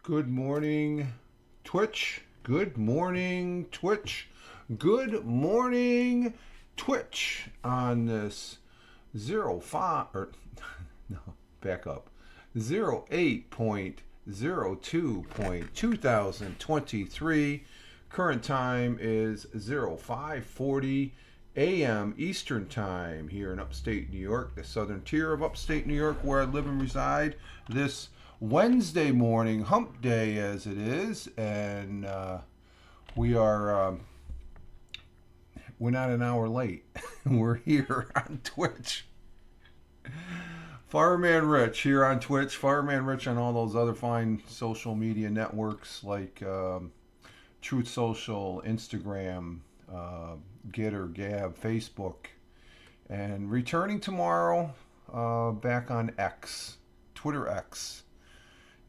Good morning, Twitch. Good morning, Twitch. Good morning, Twitch. On this 05 or no, back up. 08.02.2023. Current time is 0540 a.m. Eastern Time here in Upstate New York, the southern tier of Upstate New York where I live and reside. This Wednesday morning, hump day as it is, and we're not an hour late. We're here on Twitch. Fireman Rich here on Twitch, Fireman Rich on all those other fine social media networks like Truth Social, Instagram, Getter, Gab, Facebook, and returning tomorrow back on X, Twitter X,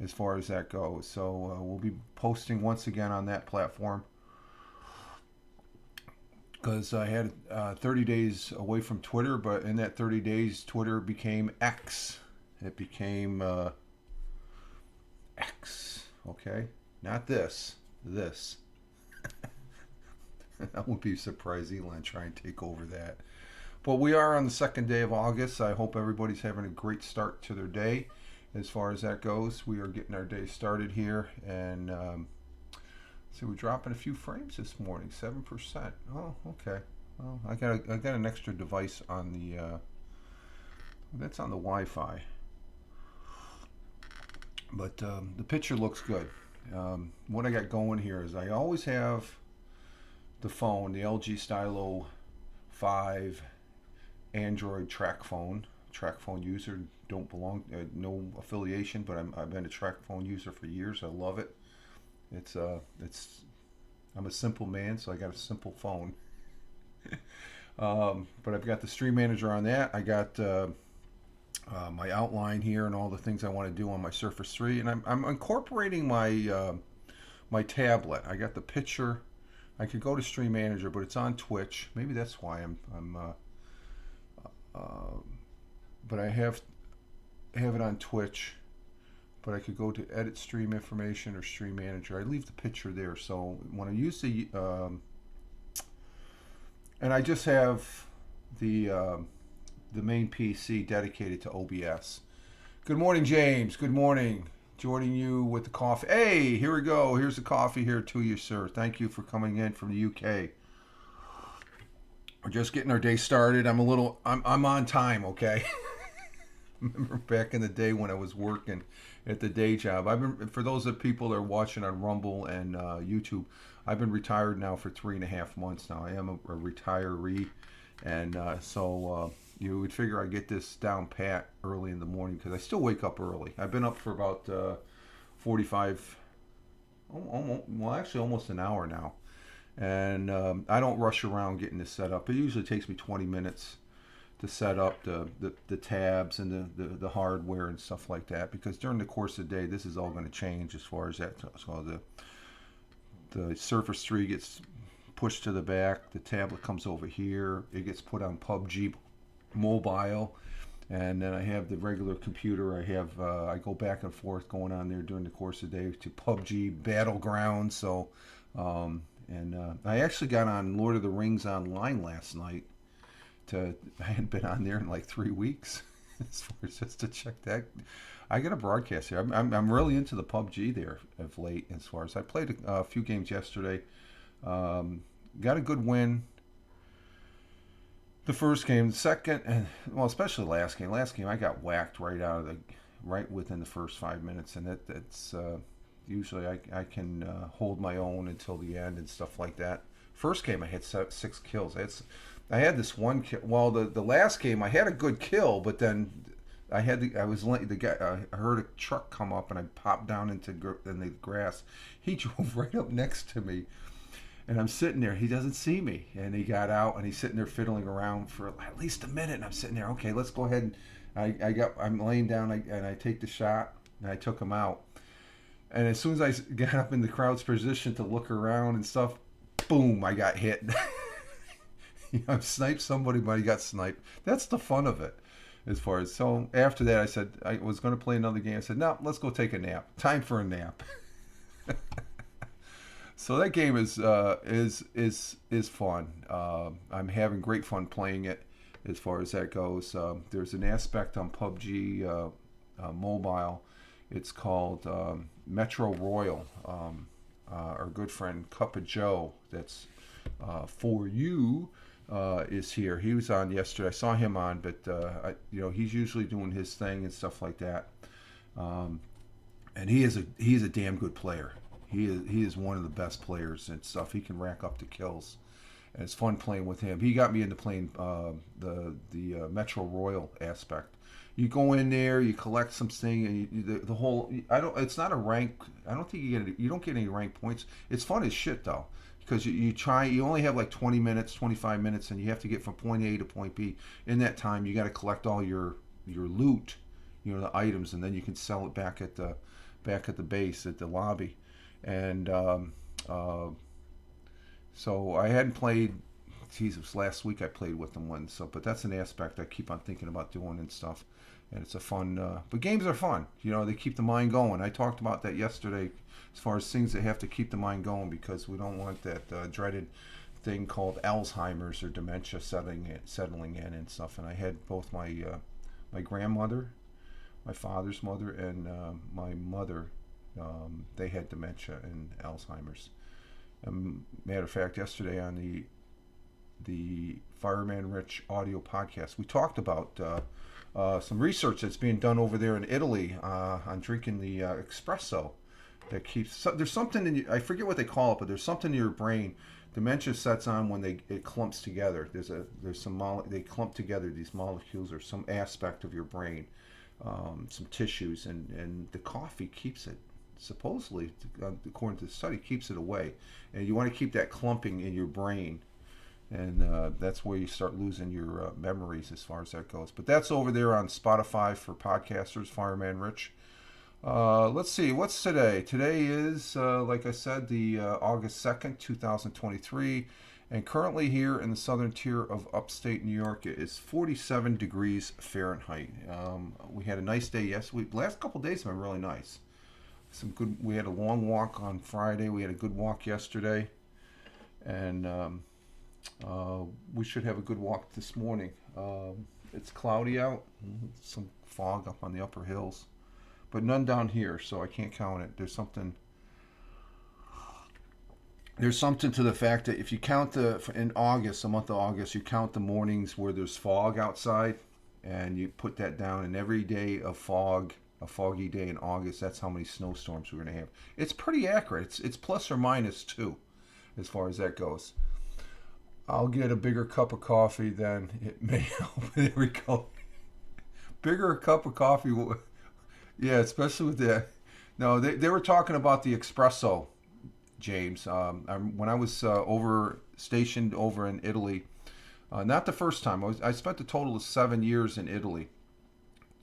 as far as that goes. So we'll be posting once again on that platform because I had 30 days away from Twitter, but in that 30 days, Twitter became X. It became X, okay? Not this. That would be surprising. Elon try and take over that. But we are on the second day of August. I hope everybody's having a great start to their day. As far as that goes, we are getting our day started here, and so we're dropping a few frames this morning, 7%. Oh, okay. Well, I got an extra device on the that's on the Wi-Fi, but the picture looks good. What I got going here is I always have the phone, the LG Stylo 5 Android track phone user. Don't belong, no affiliation, but I've been a track phone user for years. I love it. It's I'm a simple man, so I got a simple phone. But I've got the stream manager on that. I got my outline here and all the things I want to do on my Surface 3, and I'm incorporating my my tablet. I got the picture. I could go to Stream Manager, but it's on Twitch. Maybe that's why but I have it on Twitch. But I could go to Edit Stream Information or Stream Manager. I leave the picture there. So when I use the and I just have the main PC dedicated to OBS. Good morning, James. Good morning. Joining you with the coffee. Hey, here we go. Here's the coffee here to you, sir. Thank you for coming in from the UK. We're just getting our day started. I'm on time, okay? Remember back in the day when I was working at the day job. For those of people that are watching on Rumble and YouTube, I've been retired now for 3.5 months now. I am a retiree, and so you would figure I'd get this down pat early in the morning because I still wake up early. I've been up for about 45, almost an hour now, and I don't rush around getting this set up. It usually takes me 20 minutes to set up the tabs and the hardware and stuff like that, because during the course of the day this is all going to change as far as that. So the Surface 3 gets pushed to the back, the tablet comes over here, it gets put on PUBG Mobile, and then I have the regular computer. I go back and forth going on there during the course of the day to PUBG Battlegrounds. So I actually got on Lord of the Rings Online last night. I hadn't been on there in like 3 weeks, as far as just to check that. I got a broadcast here. I'm really into the PUBG there of late. As far as I played a few games yesterday, got a good win. The first game, the second, and well, especially the last game. Last game I got whacked right within the first 5 minutes, and that's usually I can hold my own until the end and stuff like that. First game I had 6 kills. I had this one kill. Well, the last game I had a good kill, but then I heard a truck come up and I popped down in the grass. He drove right up next to me, and I'm sitting there. He doesn't see me, and he got out and he's sitting there fiddling around for at least a minute. And I'm sitting there. Okay, let's go ahead. And I'm laying down and I take the shot and I took him out. And as soon as I got up in the crowd's position to look around and stuff, boom! I got hit. I've sniped somebody, but he got sniped. That's the fun of it. as so after that, I said I was going to play another game. I said, no, let's go take a nap. Time for a nap. So that game is fun. I'm having great fun playing it. As far as that goes, there's an aspect on PUBG mobile. It's called Metro Royal. Our good friend Cup of Joe, that's for you, is here. He was on yesterday. I saw him on, but he's usually doing his thing and stuff like that. Um, and he is a damn good player. He is one of the best players and stuff. He can rack up the kills, and it's fun playing with him. He got me into playing the Metro Royal aspect. You go in there, you collect some thing, and the whole. I don't. It's not a rank. I don't think you don't get any rank points. It's fun as shit though, because you try. You only have like 20 minutes, 25 minutes, and you have to get from point A to point B. In that time, you got to collect all your loot, the items, and then you can sell it back at the base at the lobby. And so I hadn't played. Jesus, last week I played with them once. So, but that's an aspect I keep on thinking about doing and stuff. And it's a fun. But games are fun. They keep the mind going. I talked about that yesterday, as far as things that have to keep the mind going, because we don't want that dreaded thing called Alzheimer's or dementia settling in and stuff. And I had both my grandmother, my father's mother, and my mother. They had dementia and Alzheimer's. Matter of fact, yesterday on the Fireman Rich audio podcast, we talked about some research that's being done over there in Italy on drinking the espresso. That keeps there's something in I forget what they call it, but there's something in your brain. Dementia sets on when it clumps together. There's some they clump together, these molecules, or some aspect of your brain, some tissues, and the coffee keeps it. Supposedly, according to the study, keeps it away, and you want to keep that clumping in your brain, and that's where you start losing your memories as far as that goes. But that's over there on Spotify for podcasters, Fireman Rich. Let's see, what's today? Today is, like I said, the August 2nd, 2023, and currently here in the southern tier of upstate New York, it is 47 degrees Fahrenheit. We had a nice day yesterday. Last couple of days have been really nice. We had a long walk on Friday. We had a good walk yesterday, and we should have a good walk this morning. It's cloudy out, some fog up on the upper hills, but none down here, so I can't count it. There's something to the fact that if you count in August, the month of August, you count the mornings where there's fog outside, and you put that down, and every day of fog, a foggy day in August, that's how many snowstorms we're going to have. It's pretty accurate. It's plus or minus 2 as far as that goes. I'll get a bigger cup of coffee than it may help. There we go. Bigger cup of coffee. Yeah, especially with that. No, they were talking about the espresso, James. When I was stationed over in Italy, not the first time. I spent a total of 7 years in Italy.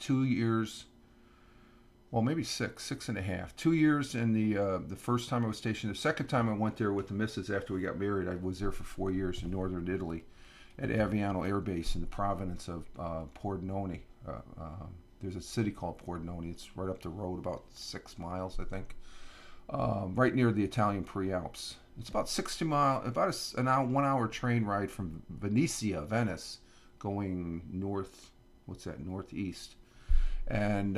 2 years. Well, maybe six and a half. 2 years in the first time I was stationed. The second time I went there with the missus after we got married, I was there for 4 years in northern Italy at Aviano Air Base in the province of Pordenone. There's a city called Pordenone. It's right up the road, about 6 miles, I think, right near the Italian Prealps. It's about 60 miles, about an hour, 1 hour train ride from Venice, going north. What's that? Northeast. And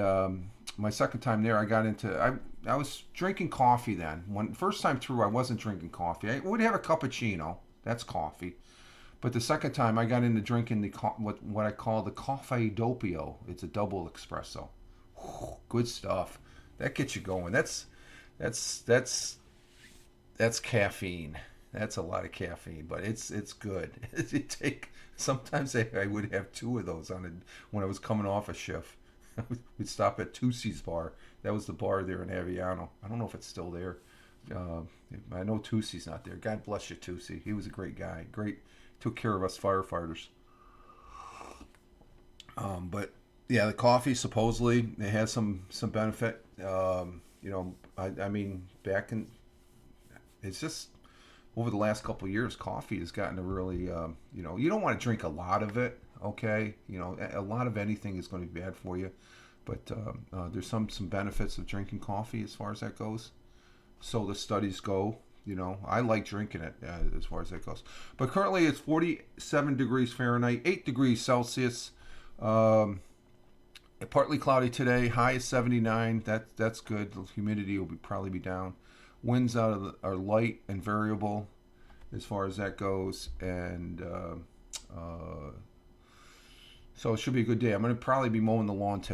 my second time there, I got into I was drinking coffee then. First time through, I wasn't drinking coffee. I would have a cappuccino. That's coffee. But the second time, I got into drinking what I call the caffè doppio. It's a double espresso. Whew, good stuff. That gets you going. That's caffeine. That's a lot of caffeine, but it's good. Sometimes I would have 2 of those when I was coming off a shift. We'd stop at Tussi's bar. That was the bar there in Aviano. I don't know if it's still there. I know Tussi's not there. God bless you, Tussi. He was a great guy. Took care of us firefighters. But yeah, the coffee supposedly it has some benefit. I mean, it's just over the last couple of years, coffee has gotten a really, you don't want to drink a lot of it. Okay, a lot of anything is going to be bad for you, but there's some benefits of drinking coffee as far as that goes. So the studies go. I like drinking it as far as that goes. But currently it's 47 degrees Fahrenheit, 8 degrees Celsius. Um, Partly cloudy today. High is 79. That's good. The humidity will probably be down. Winds are light and variable as far as that goes, and so it should be a good day. I'm going to probably be mowing the lawns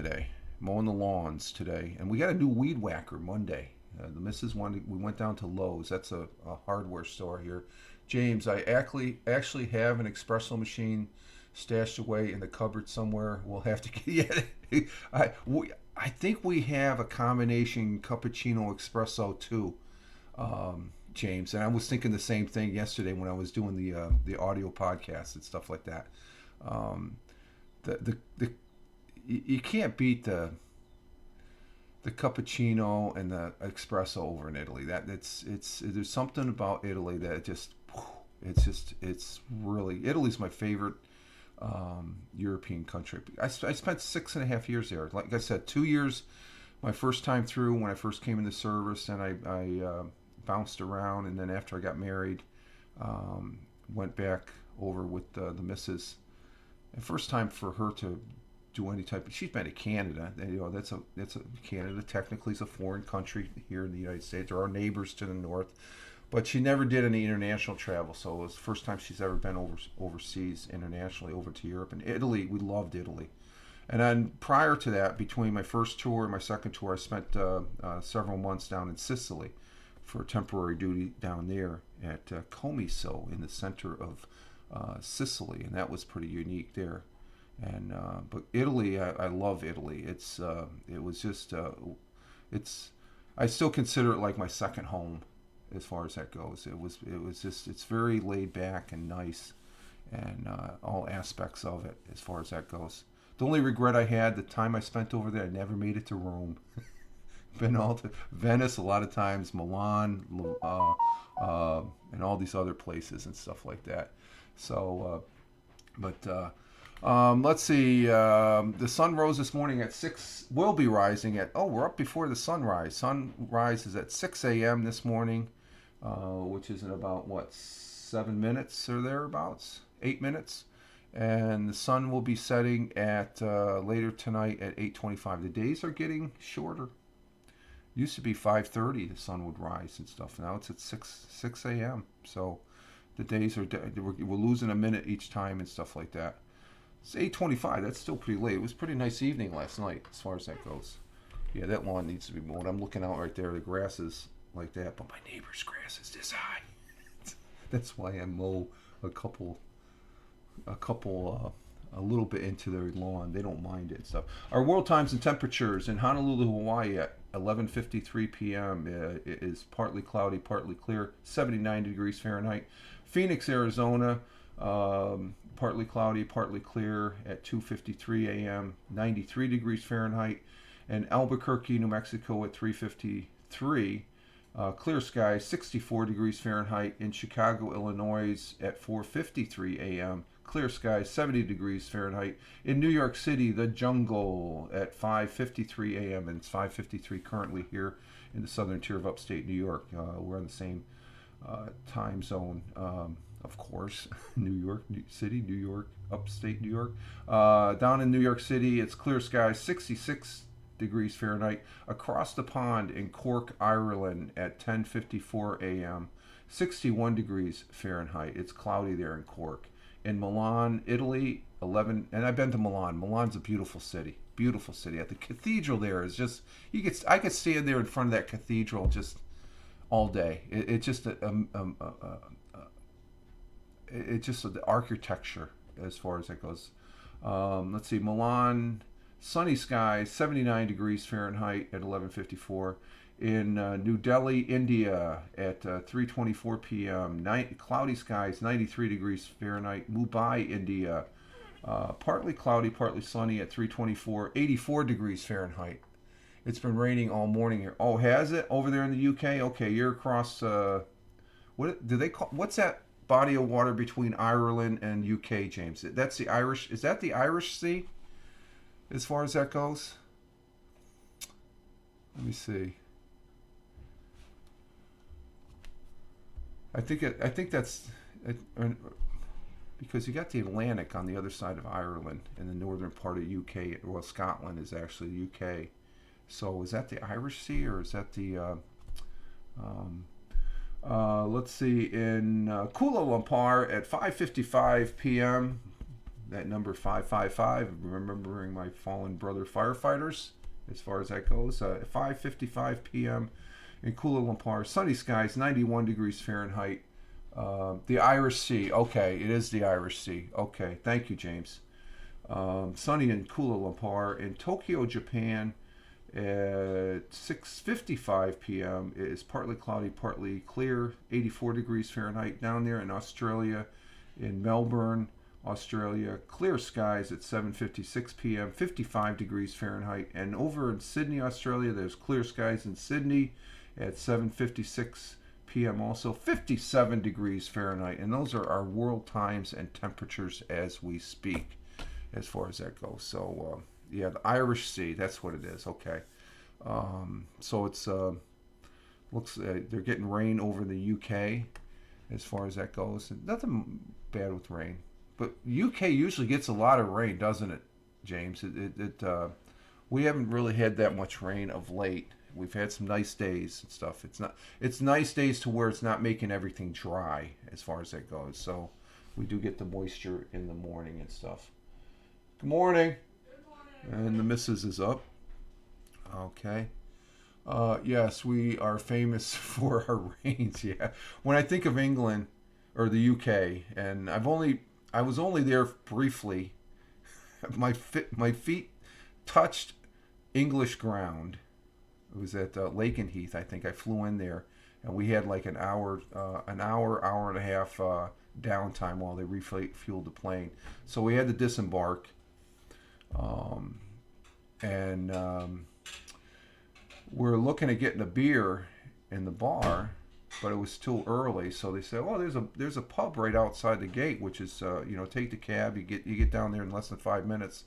today, and we got a new weed whacker Monday. The missus wanted. We went down to Lowe's. That's a hardware store here. James, I actually have an espresso machine stashed away in the cupboard somewhere. We'll have to get it. I think we have a combination cappuccino espresso too, James. And I was thinking the same thing yesterday when I was doing the audio podcast and stuff like that. Um, the you can't beat the cappuccino and the espresso over in Italy. It's there's something about Italy that it's really, Italy's my favorite European country. I spent 6.5 years there. Like I said, 2 years my first time through when I first came in the service, and I bounced around, and then after I got married, went back over with the missus. The first time for her to do any type of, she's been to Canada. That's a Canada technically is a foreign country here in the United States. There are neighbors to the north, but she never did any international travel. So it was the first time she's ever been overseas internationally, over to Europe. And Italy, we loved Italy. And then prior to that, between my first tour and my second tour, I spent several months down in Sicily for temporary duty down there at Comiso in the center of Sicily, and that was pretty unique there. And but Italy, I love Italy. It was just I still consider it like my second home as far as that goes. It was just, it's very laid back and nice, and all aspects of it as far as that goes. The only regret I had, the time I spent over there, I never made it to Rome. Been all to Venice a lot of times, Milan, and all these other places and stuff like that. So, let's see. The sun rose this morning at 6. Will be rising at. Oh, we're up before the sunrise. Sunrise is at 6 a.m. this morning, which is in about 7 minutes or thereabouts, 8 minutes, and the sun will be setting at later tonight at 8:25. The days are getting shorter. Used to be 5:30. The sun would rise and stuff. Now it's at 6 a.m. So the days are we're losing a minute each time and stuff like that. It's 8:25. That's still pretty late. It was a pretty nice evening last night as far as that goes. Yeah, that lawn needs to be mowed. I'm looking out right there. The grass is like that, but my neighbor's grass is this high. That's why I mow a little bit into their lawn. They don't mind it and stuff. Our world times and temperatures in Honolulu, Hawaii at 11:53 p.m. It is partly cloudy, partly clear, 79 degrees Fahrenheit. Phoenix, Arizona, partly cloudy, partly clear at 2:53 a.m., 93 degrees Fahrenheit. And Albuquerque, New Mexico at 3:53, clear skies, 64 degrees Fahrenheit. In Chicago, Illinois at 4:53 a.m., clear skies, 70 degrees Fahrenheit. In New York City, the jungle at 5:53 a.m., and it's 5:53 currently here in the southern tier of upstate New York. We're on the same time zone, of course. New York City, New York, upstate New York. Down in New York City, it's clear skies, 66 degrees Fahrenheit. Across the pond in Cork, Ireland at 10:54 a.m., 61 degrees Fahrenheit. It's cloudy there in Cork. In Milan, Italy, 11, and I've been to Milan. Milan's a beautiful city. Beautiful city. At the cathedral there is just, I could stand there in front of that cathedral just all day. It's just it's just the architecture as far as it goes. Let's see, Milan, sunny skies, 79 degrees Fahrenheit at 11:54. In New Delhi, India, at 3:24 p.m., cloudy skies, 93 degrees Fahrenheit. Mumbai, India, partly cloudy, partly sunny at 3:24, 84 degrees Fahrenheit. It's been raining all morning here. Oh, has it over there in the UK? Okay, you're across. What do they call? What's that body of water between Ireland and UK, James? That's the Irish. Is that the Irish Sea? As far as that goes. Let me see. I think that's because you got the Atlantic on the other side of Ireland in the northern part of UK. Well, Scotland is actually UK. So is that the Irish Sea or is that the um, let's see, in Kuala Lumpur at 5:55 p.m. That number 555, remembering my fallen brother firefighters as far as that goes. At 5:55 p.m. in Kuala Lumpur, sunny skies, 91 degrees Fahrenheit. The Irish Sea. Okay, it is the Irish Sea. Okay, thank you, James. Sunny in Kuala Lumpur. In Tokyo, Japan, at 6:55 p.m. It is partly cloudy, partly clear, 84 degrees Fahrenheit. Down there in Australia, in Melbourne, Australia, clear skies at 7:56 p.m., 55 degrees Fahrenheit. And over in Sydney, Australia, there's clear skies in Sydney at 7:56 p.m. also, 57 degrees Fahrenheit. And those are our world times and temperatures as we speak, as far as that goes. So, yeah, the Irish Sea, that's what it is. Okay. So it's looks they're getting rain over the UK as far as that goes. Nothing bad with rain, but UK usually gets a lot of rain, doesn't it, James? We haven't really had that much rain of late. We've had some nice days and stuff. It's nice days to where it's not making everything dry as far as that goes. So we do get the moisture in the morning and stuff. Good morning. And the missus is up. Okay. Yes, we are famous for our rains. Yeah. When I think of England or the UK, and I was only there briefly. My feet touched English ground. It was at Lakenheath. I think I flew in there, and we had like an hour and a half downtime while they refueled the plane. So we had to disembark, and we're looking at getting a beer in the bar, but it was too early. So they said, "Oh, there's a pub right outside the gate, which is take the cab. You get down there in less than 5 minutes."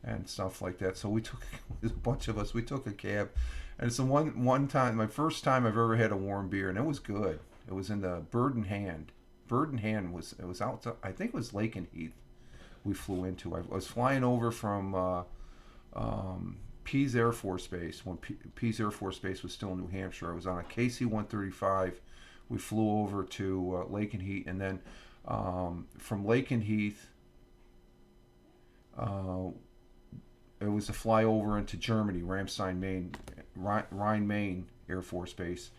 And stuff like that. So we took a bunch of us. We took a cab, and it's the one time, my first time I've ever had a warm beer, and it was good. It was in the Bird in Hand. It was out. I think it was Lakenheath. We flew into. I was flying over from Pease Air Force Base when Pease Air Force Base was still in New Hampshire. I was on a KC-135. We flew over to Lakenheath, and then from Lakenheath. It was a flyover into Germany, Ramstein, Maine, Rhine-Main Air Force Base,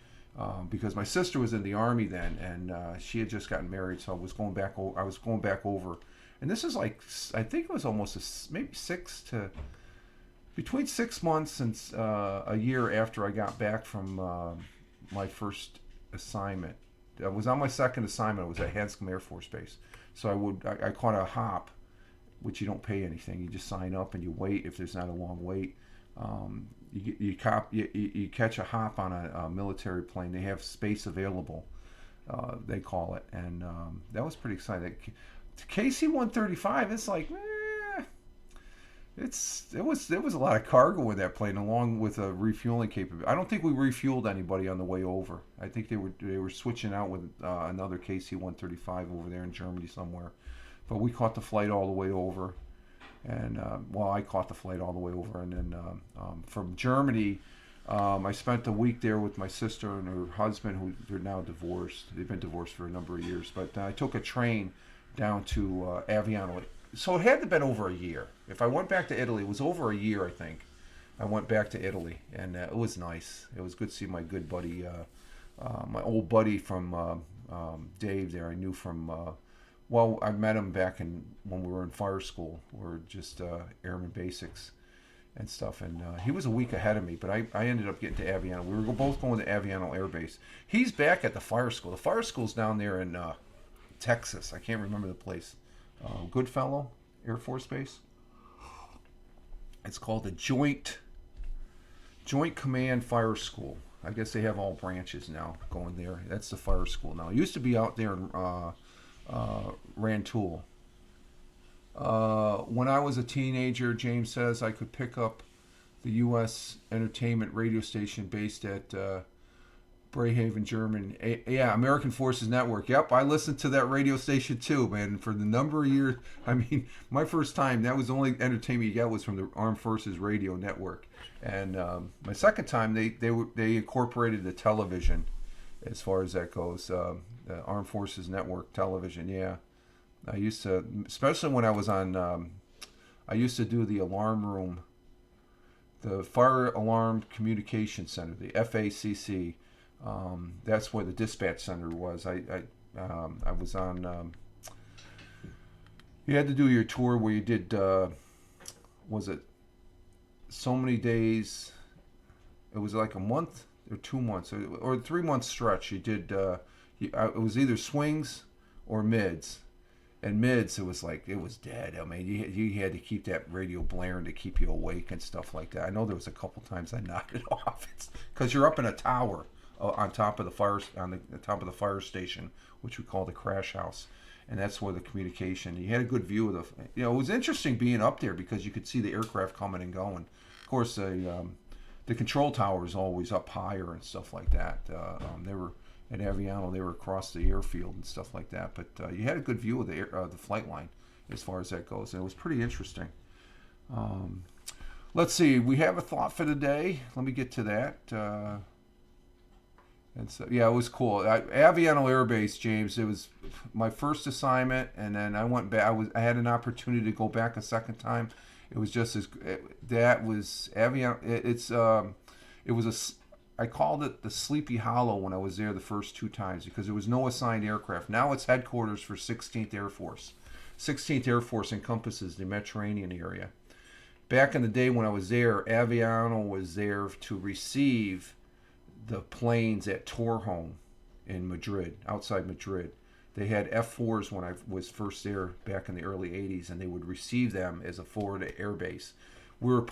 because my sister was in the Army then, and she had just gotten married, so I was going back over, and this is like, I think it was almost maybe between 6 months and a year after I got back from my first assignment. I was on my second assignment. I was at Hanscom Air Force Base, so I caught a hop, which you don't pay anything. You just sign up and you wait if there's not a long wait. You catch a hop on a military plane. They have space available, they call it, and that was pretty exciting. KC-135, it's like, there was a lot of cargo in that plane, along with a refueling capability. I don't think we refueled anybody on the way over. I think they were switching out with another KC-135 over there in Germany somewhere. But we caught the flight all the way over, and I caught the flight all the way over, and then from Germany, I spent a week there with my sister and her husband, who they're now divorced. They've been divorced for a number of years, but I took a train down to Aviano. So it had to have been over a year. If I went back to Italy, it was over a year, I think. I went back to Italy, and it was nice. It was good to see my good buddy, my old buddy from Dave there. I knew from. I met him back when we were in fire school. We were just airman basics and stuff. And he was a week ahead of me, but I ended up getting to Aviano. We were both going to Aviano Air Base. He's back at the fire school. The fire school's down there in Texas. I can't remember the place. Goodfellow Air Force Base. It's called the Joint Command Fire School. I guess they have all branches now going there. That's the fire school now. It used to be out there in Rantoul. When I was a teenager, James says I could pick up the U.S. entertainment radio station based at Brehaven, German. Yeah, American Forces Network. Yep, I listened to that radio station too, man. For the number of years, I mean, my first time, that was the only entertainment you got was from the Armed Forces Radio Network. And my second time, they incorporated the television, as far as that goes. The Armed Forces Network television. Yeah, I used to, especially when I was on. I used to do the alarm room, the Fire Alarm Communication Center, the FACC. That's where the dispatch center was. I was on. You had to do your tour where you did. Was it so many days? It was like a month or 2 months or 3 month stretch. You did. It was either swings or mids. And mids, it was like, it was dead. I mean, you had to keep that radio blaring to keep you awake and stuff like that. I know there was a couple times I knocked it off. It's because you're up in a tower on top of the fire station, which we call the crash house, and that's where the communication. You had a good view of the. It was interesting being up there because you could see the aircraft coming and going. Of course, the control tower is always up higher and stuff like that. They were. At Aviano, they were across the airfield and stuff like that. But you had a good view of the flight line as far as that goes. And it was pretty interesting. Let's see. We have a thought for the day. Let me get to that. And so, yeah, it was cool. Aviano Air Base, James. It was my first assignment, and then I went back. I had an opportunity to go back a second time. It was just as that was Aviano. It was a. I called it the Sleepy Hollow when I was there the first 2 times because there was no assigned aircraft. Now it's headquarters for 16th Air Force. 16th Air Force encompasses the Mediterranean area. Back in the day when I was there, Aviano was there to receive the planes at Torrejon in Madrid, outside Madrid. They had F-4s when I was first there back in the early 80s, and they would receive them as a forward air base. We were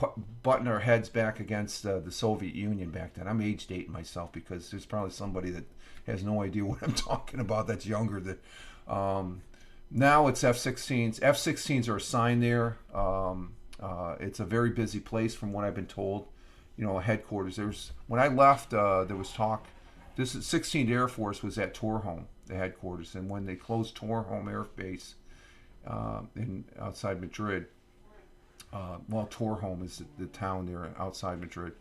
butting our heads back against the Soviet Union back then. I'm age dating myself because there's probably somebody that has no idea what I'm talking about that's younger. Now it's F-16s. F-16s are assigned there. It's a very busy place from what I've been told. Headquarters. When I left, there was talk. This 16th Air Force was at Torrejon, the headquarters, and when they closed Torrejon Air Base outside Madrid. Torrejon is the town there outside Madrid.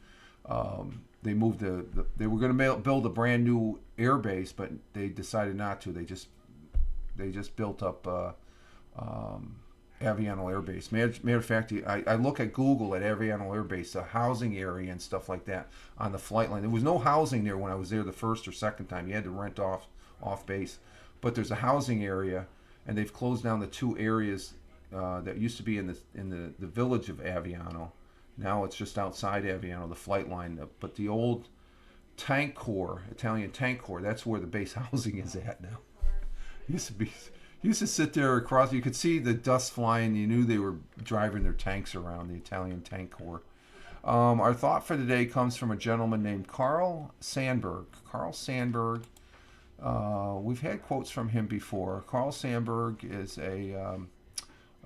They moved they were going to build a brand new air base, but they decided not to. They just built up Aviano Air Base. Matter of fact, I look at Google at Aviano Air Base, the housing area and stuff like that on the flight line. There was no housing there when I was there the first or second time. You had to rent off base, but there's a housing area, and they've closed down the 2 areas. That used to be in the village of Aviano. Now it's just outside Aviano, the flight line. But the old tank corps, Italian tank corps, that's where the base housing is at now. Used to sit there across. You could see the dust flying. You knew they were driving their tanks around, the Italian tank corps. Our thought for today comes from a gentleman named Carl Sandburg. Carl Sandburg. We've had quotes from him before. Carl Sandburg is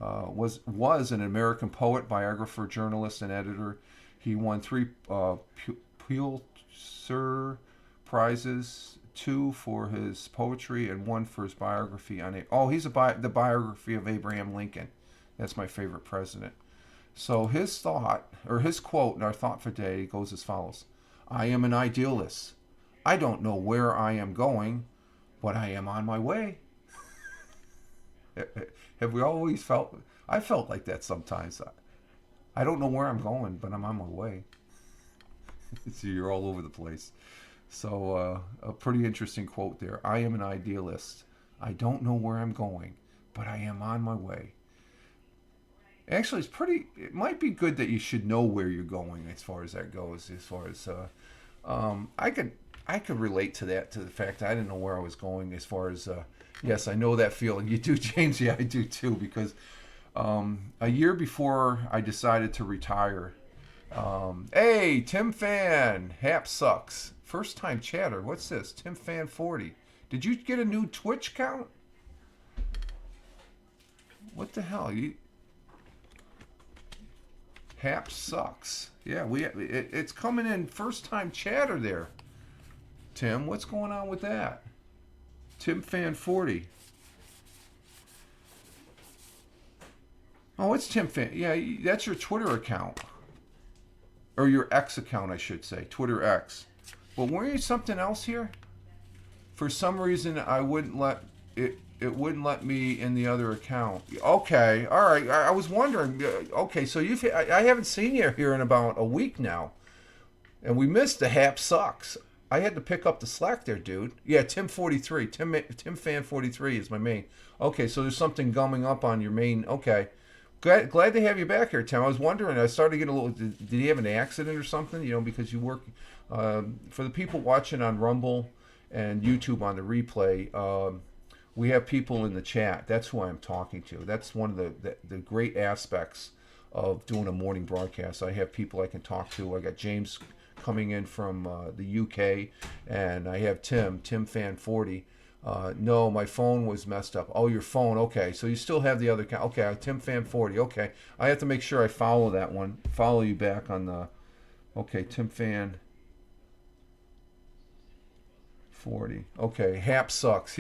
was an American poet, biographer, journalist, and editor. He won 3 Pulitzer Prizes, 2 for his poetry and 1 for his biography on he's the biography of Abraham Lincoln. That's my favorite president. So his thought, or his quote in our thought for today goes as follows: I am an idealist. I don't know where I am going, but I am on my way. Have we always felt? I felt like that sometimes. I don't know where I'm going, but I'm on my way. So you're all over the place. So a pretty interesting quote there. I am an idealist. I don't know where I'm going, but I am on my way. Actually, it might be good that you should know where you're going as far as that goes. As far as I could relate to that, to the fact that I didn't know where I was going as far as yes, I know that feeling. You do, James? Yeah, I do too, because a year before I decided to retire, hey, Tim Fan, Hap sucks. First time chatter. What's this? Tim Fan 40. Did you get a new Twitch account? What the hell? Hap sucks. Yeah, it's coming in first time chatter there. Tim, what's going on with that? Tim Fan 40. Oh, it's Tim Fan. Yeah, that's your Twitter account. Or your X account, I should say. Twitter X. Well, weren't you something else here? For some reason, I wouldn't let it. It wouldn't let me in the other account. Okay, all right. I was wondering. Okay, so I haven't seen you here in about a week now, and we missed the Hap Sucks. I had to pick up the slack there, dude. Yeah, Tim 43. Tim Fan 43 is my main. Okay, so there's something gumming up on your main. Okay. Glad to have you back here, Tim. I was wondering. I started to get a little. Did he have an accident or something? You know, because you work for the people watching on Rumble and YouTube on the replay. We have people in the chat. That's who I'm talking to. That's one of the great aspects of doing a morning broadcast. I have people I can talk to. I got James coming in from the UK, and I have Tim Fan 40. No, my phone was messed up. Oh, your phone. Okay, so you still have the other account. Okay, Tim Fan 40. Okay, I have to make sure I follow that one. Follow you back on the. Okay, Tim Fan 40. Okay, Hap Sucks.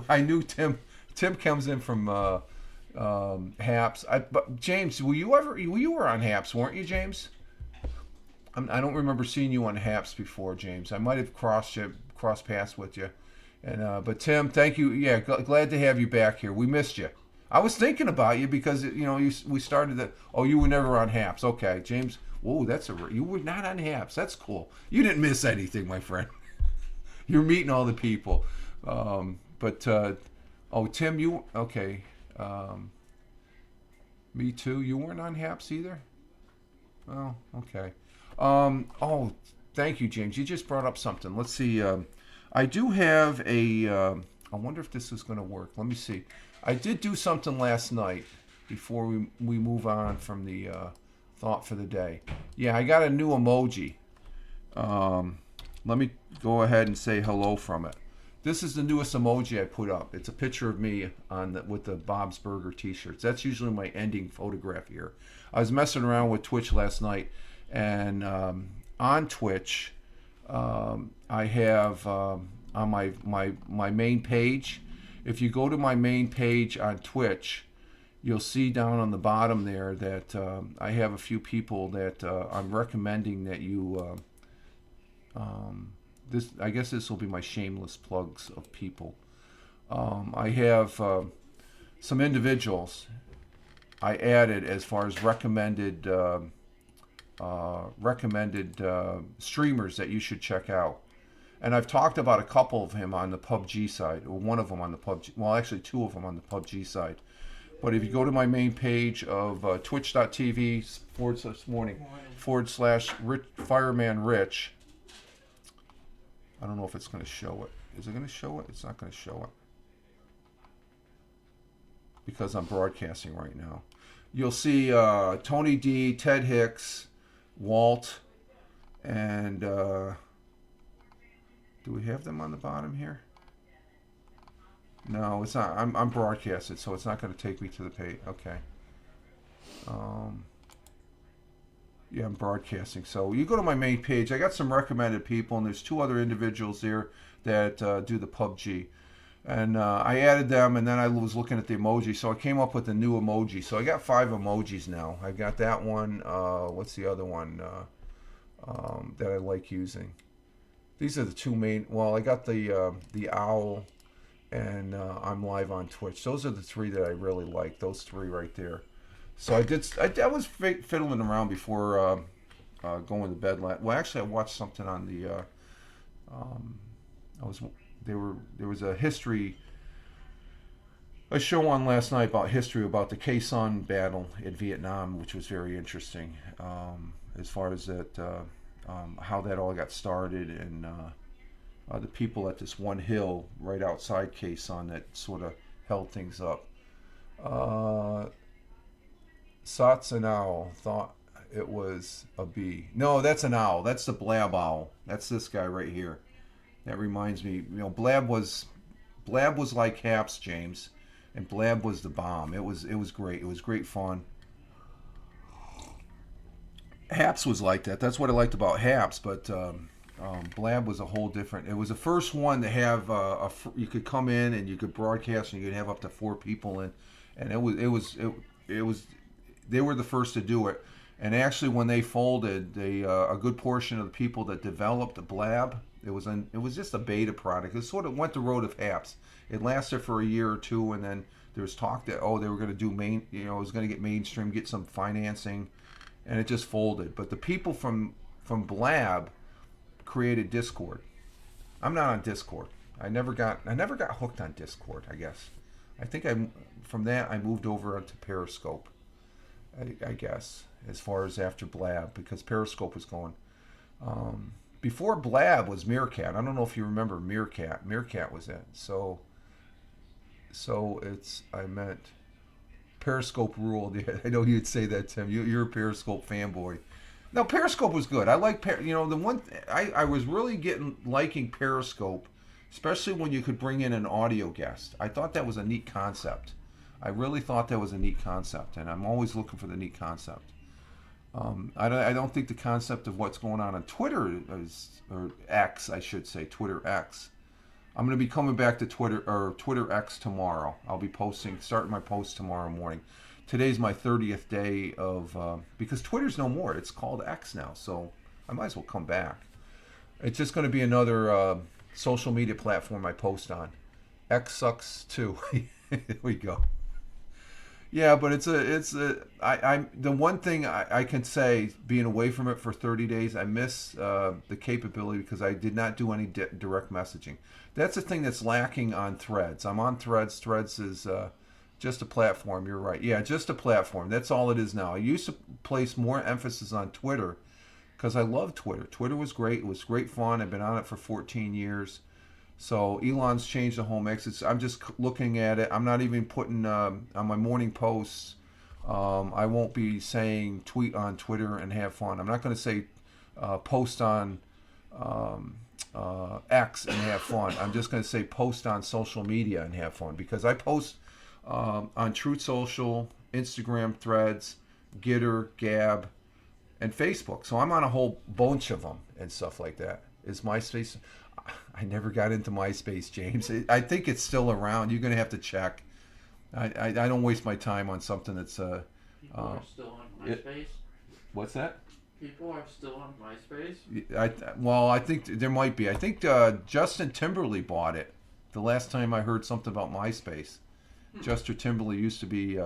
I knew Tim. Tim comes in from Haps. But James, you were on Haps, weren't you, James? I don't remember seeing you on Haps before, James. I might have crossed paths with you. And but Tim, thank you. Yeah, glad to have you back here. We missed you. I was thinking about you because we started that. Oh, you were never on Haps. Okay, James. Whoa, you were not on Haps. That's cool. You didn't miss anything, my friend. You're meeting all the people. Tim, you okay? Me too. You weren't on Haps either. Oh, okay. Thank you, James. You just brought up something. Let's see. I do have a. I wonder if this is going to work. Let me see. I did do something last night before we move on from the thought for the day. Yeah, I got a new emoji. Let me go ahead and say hello from it. This is the newest emoji I put up. It's a picture of me with the Bob's Burger t-shirts. That's usually my ending photograph here. I was messing around with Twitch last night, and on Twitch, I have on my main page. If you go to my main page on Twitch, you'll see down on the bottom there that I have a few people that I'm recommending that you. I guess this will be my shameless plugs of people. I have some individuals I added as far as recommended streamers that you should check out. And I've talked about a couple of them on the PUBG side, or one of them on the PUBG. Well, actually, two of them on the PUBG side. But if you go to my main page of twitch.tv/fireman Rich, I don't know if it's going to show it. Is it going to show it? It's not going to show it because I'm broadcasting right now. You'll see Tony D, Ted Hicks, Walt, and do we have them on the bottom here? No, it's not. I'm broadcasted, so it's not going to take me to the page. Okay. Yeah, I'm broadcasting. So you go to my main page. I got some recommended people, and there's two other individuals there that do the PUBG. And I added them, and then I was looking at the emoji, so I came up with a new emoji. So I got 5 emojis now. I got that one. What's the other one that I like using? These are the two main. Well, I got the owl, and I'm live on Twitch. Those are the 3 that I really like. Those 3 right there. So I was fiddling around before going to bed. Well, actually, I watched something on the. There was a show on last night about history about the Khe Sanh battle in Vietnam, which was very interesting. As far as that, how that all got started, and the people at this one hill right outside Khe Sanh that sort of held things up. Sat's an owl. Thought it was a bee. No, that's an owl. That's the Blab owl. That's this guy right here. That reminds me. Blab was like Haps, James, and Blab was the bomb. It was great. It was great fun. Haps was like that. That's what I liked about Haps. But Blab was a whole different. It was the first one to have you could come in and you could broadcast and you could have up to 4 people in, and it was they were the first to do it. And actually, when they folded, a good portion of the people that developed the Blab, it was just a beta product. It sort of went the road of apps. It lasted for a year or two, and then there was talk that they were going to do it was going to get mainstream, get some financing, and it just folded. But the people from Blab created Discord. I'm not on Discord. I never got hooked on Discord, I guess. I think from that I moved over onto Periscope. I guess, as far as after Blab, because Periscope was going. Before Blab was Meerkat. I don't know if you remember Meerkat. Meerkat was it. So I meant Periscope ruled. Yeah, I know you'd say that, Tim. You're a Periscope fanboy. No, Periscope was good. I like the one I was really liking Periscope, especially when you could bring in an audio guest. I thought that was a neat concept. I really thought that was a neat concept, and I'm always looking for the neat concept. I don't think the concept of what's going on Twitter or X, I should say, Twitter X. I'm going to be coming back to Twitter X tomorrow. I'll be starting my post tomorrow morning. Today's my 30th day because Twitter's no more. It's called X now, so I might as well come back. It's just going to be another social media platform I post on. X sucks too. There we go. Yeah, but the one thing I can say, being away from it for 30 days, I miss the capability because I did not do any direct messaging. That's the thing that's lacking on Threads. I'm on Threads. Threads is just a platform. You're right. Yeah, just a platform. That's all it is now. I used to place more emphasis on Twitter because I love Twitter. Twitter was great. It was great fun. I've been on it for 14 years. So Elon's changed the whole mix. I'm just looking at it. I'm not even putting on my morning posts. I won't be saying tweet on Twitter and have fun. I'm not going to say post on X and have fun. I'm just going to say post on social media and have fun, because I post on Truth Social, Instagram, Threads, Gitter, Gab, and Facebook. So I'm on a whole bunch of them and stuff like that. Is MySpace? I never got into MySpace, James. I think it's still around. You're going to have to check. I don't waste my time on something that's... People are still on MySpace? What's that? People are still on MySpace? I think there might be. I think Justin Timberlake bought it the last time I heard something about MySpace. Justin Timberlake used to be...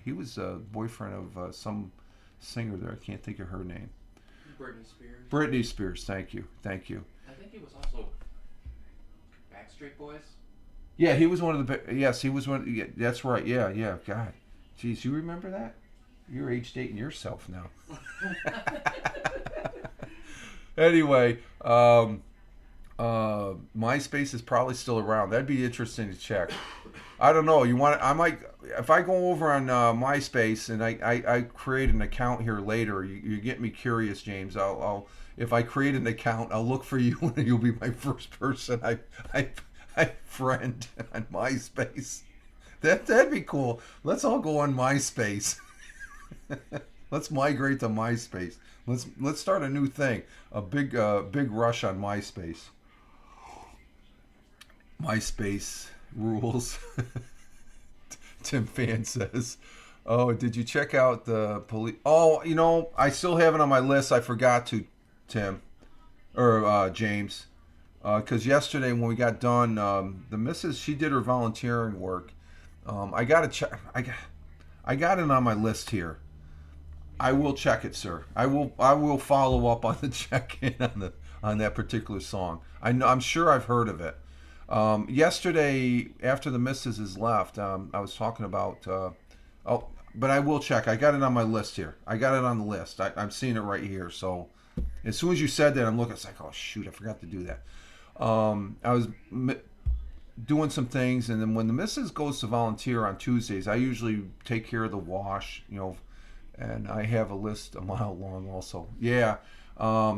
he was a boyfriend of some singer there. I can't think of her name. Britney Spears. Britney Spears. Thank you. I think he was also Backstreet Boys. Yeah, he was one of the... Yes, he was one... Yeah, that's right. Yeah. God. Jeez, you remember that? You're age dating yourself now. Anyway, MySpace is probably still around. That'd be interesting to check. I don't know. I might... If I go over on MySpace and I create an account here later, you get me curious, James. I'll if I create an account, I'll look for you and you'll be my first person I friend on MySpace. That'd be cool. Let's all go on MySpace. Let's migrate to MySpace. Let's start a new thing. A big rush on MySpace. MySpace rules. Tim Fan says, "Oh, did you check out the police? Oh, I still have it on my list. I forgot to, Tim, or James, because yesterday when we got done, the missus, she did her volunteering work. I got to check. I got it on my list here. I will check it, sir. I will follow up on the check-in on that particular song. I'm sure I've heard of it. Yesterday, after the missus left, I was talking about, but I will check. I got it on my list here. I got it on the list. I'm seeing it right here. So as soon as you said that, I'm looking, it's like, oh shoot, I forgot to do that. I was doing some things, and then when the missus goes to volunteer on Tuesdays, I usually take care of the wash, and I have a list a mile long also. Yeah. I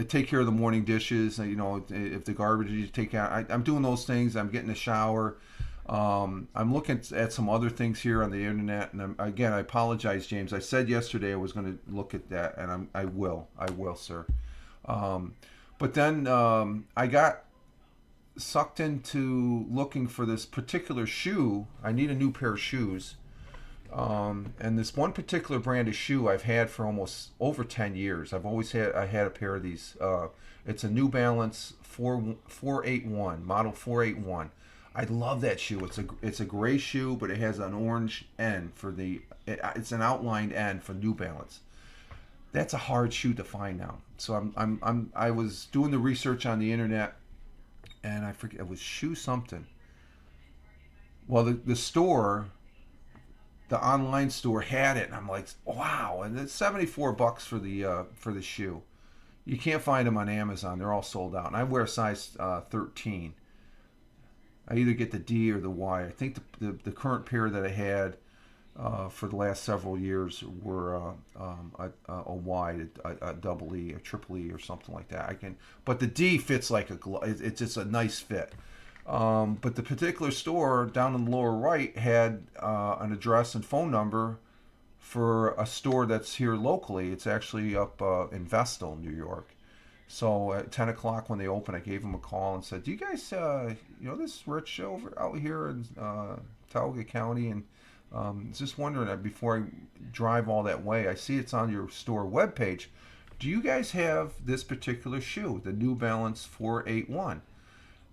take care of the morning dishes. If the garbage you take out, I'm doing those things. I'm getting a shower. I'm looking at some other things here on the internet. And again, I apologize, James. I said yesterday I was going to look at that, and I will, sir. But then I got sucked into looking for this particular shoe. I need a new pair of shoes. And this one particular brand of shoe I've had for almost over 10 years. I had a pair of these. It's a New Balance 481, model 481. I love that shoe. It's a gray shoe, but it has an orange end for it's an outlined end for New Balance. That's a hard shoe to find now. So I was doing the research on the internet, and I forget, it was shoe something. Well, the store, the online store had it, and I'm like, wow! And it's $74 for the shoe. You can't find them on Amazon; they're all sold out. And I wear a size 13. I either get the D or the Y. I think the current pair that I had for the last several years were a Y, a double E, a triple E, or something like that. But the D fits like a glove. It's just a nice fit. But the particular store down in the lower right had an address and phone number for a store that's here locally. It's actually up in Vestal, New York. So at 10 o'clock when they opened, I gave them a call and said, "Do you guys, this Rich over out here in Tioga County?" And just wondering, before I drive all that way, I see it's on your store webpage. Do you guys have this particular shoe, the New Balance 481?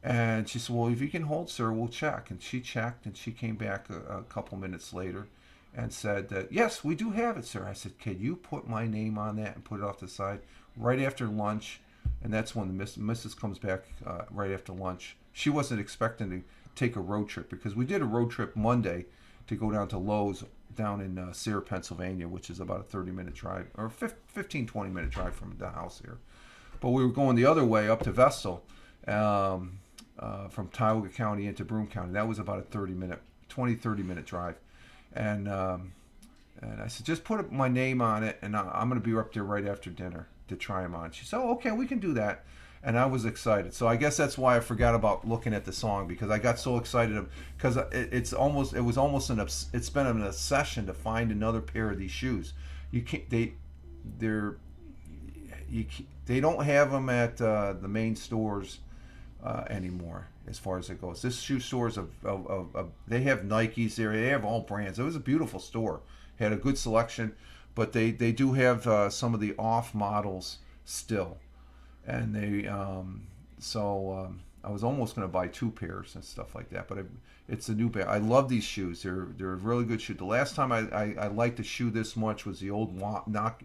And she said, "Well, if you can hold, sir, we'll check." And she checked, and she came back a couple minutes later and said that, "Yes, we do have it, sir." I said, "Can you put my name on that and put it off the side?" Right after lunch, and that's when the missus comes back right after lunch. She wasn't expecting to take a road trip, because we did a road trip Monday to go down to Lowe's down in Sayre, Pennsylvania, which is about a 30-minute drive, or 15, 20-minute drive from the house here. But we were going the other way up to Vestal, from Tioga County into Broome County. That was about a 30-minute drive. And I said, "Just put my name on it, and I'm going to be up there right after dinner to try them on." She said, "Oh, okay, we can do that." And I was excited. So I guess that's why I forgot about looking at the song, because I got so excited, because it's been an obsession to find another pair of these shoes. You can't they're you they don't have them at the main stores anymore, as far as it goes. This shoe store is they have Nikes there. They have all brands. It was a beautiful store. Had a good selection, but they do have some of the off models still, and I was almost going to buy two pairs and stuff like that. But it's a new pair. I love these shoes. They're a really good shoe. The last time I liked a shoe this much was the old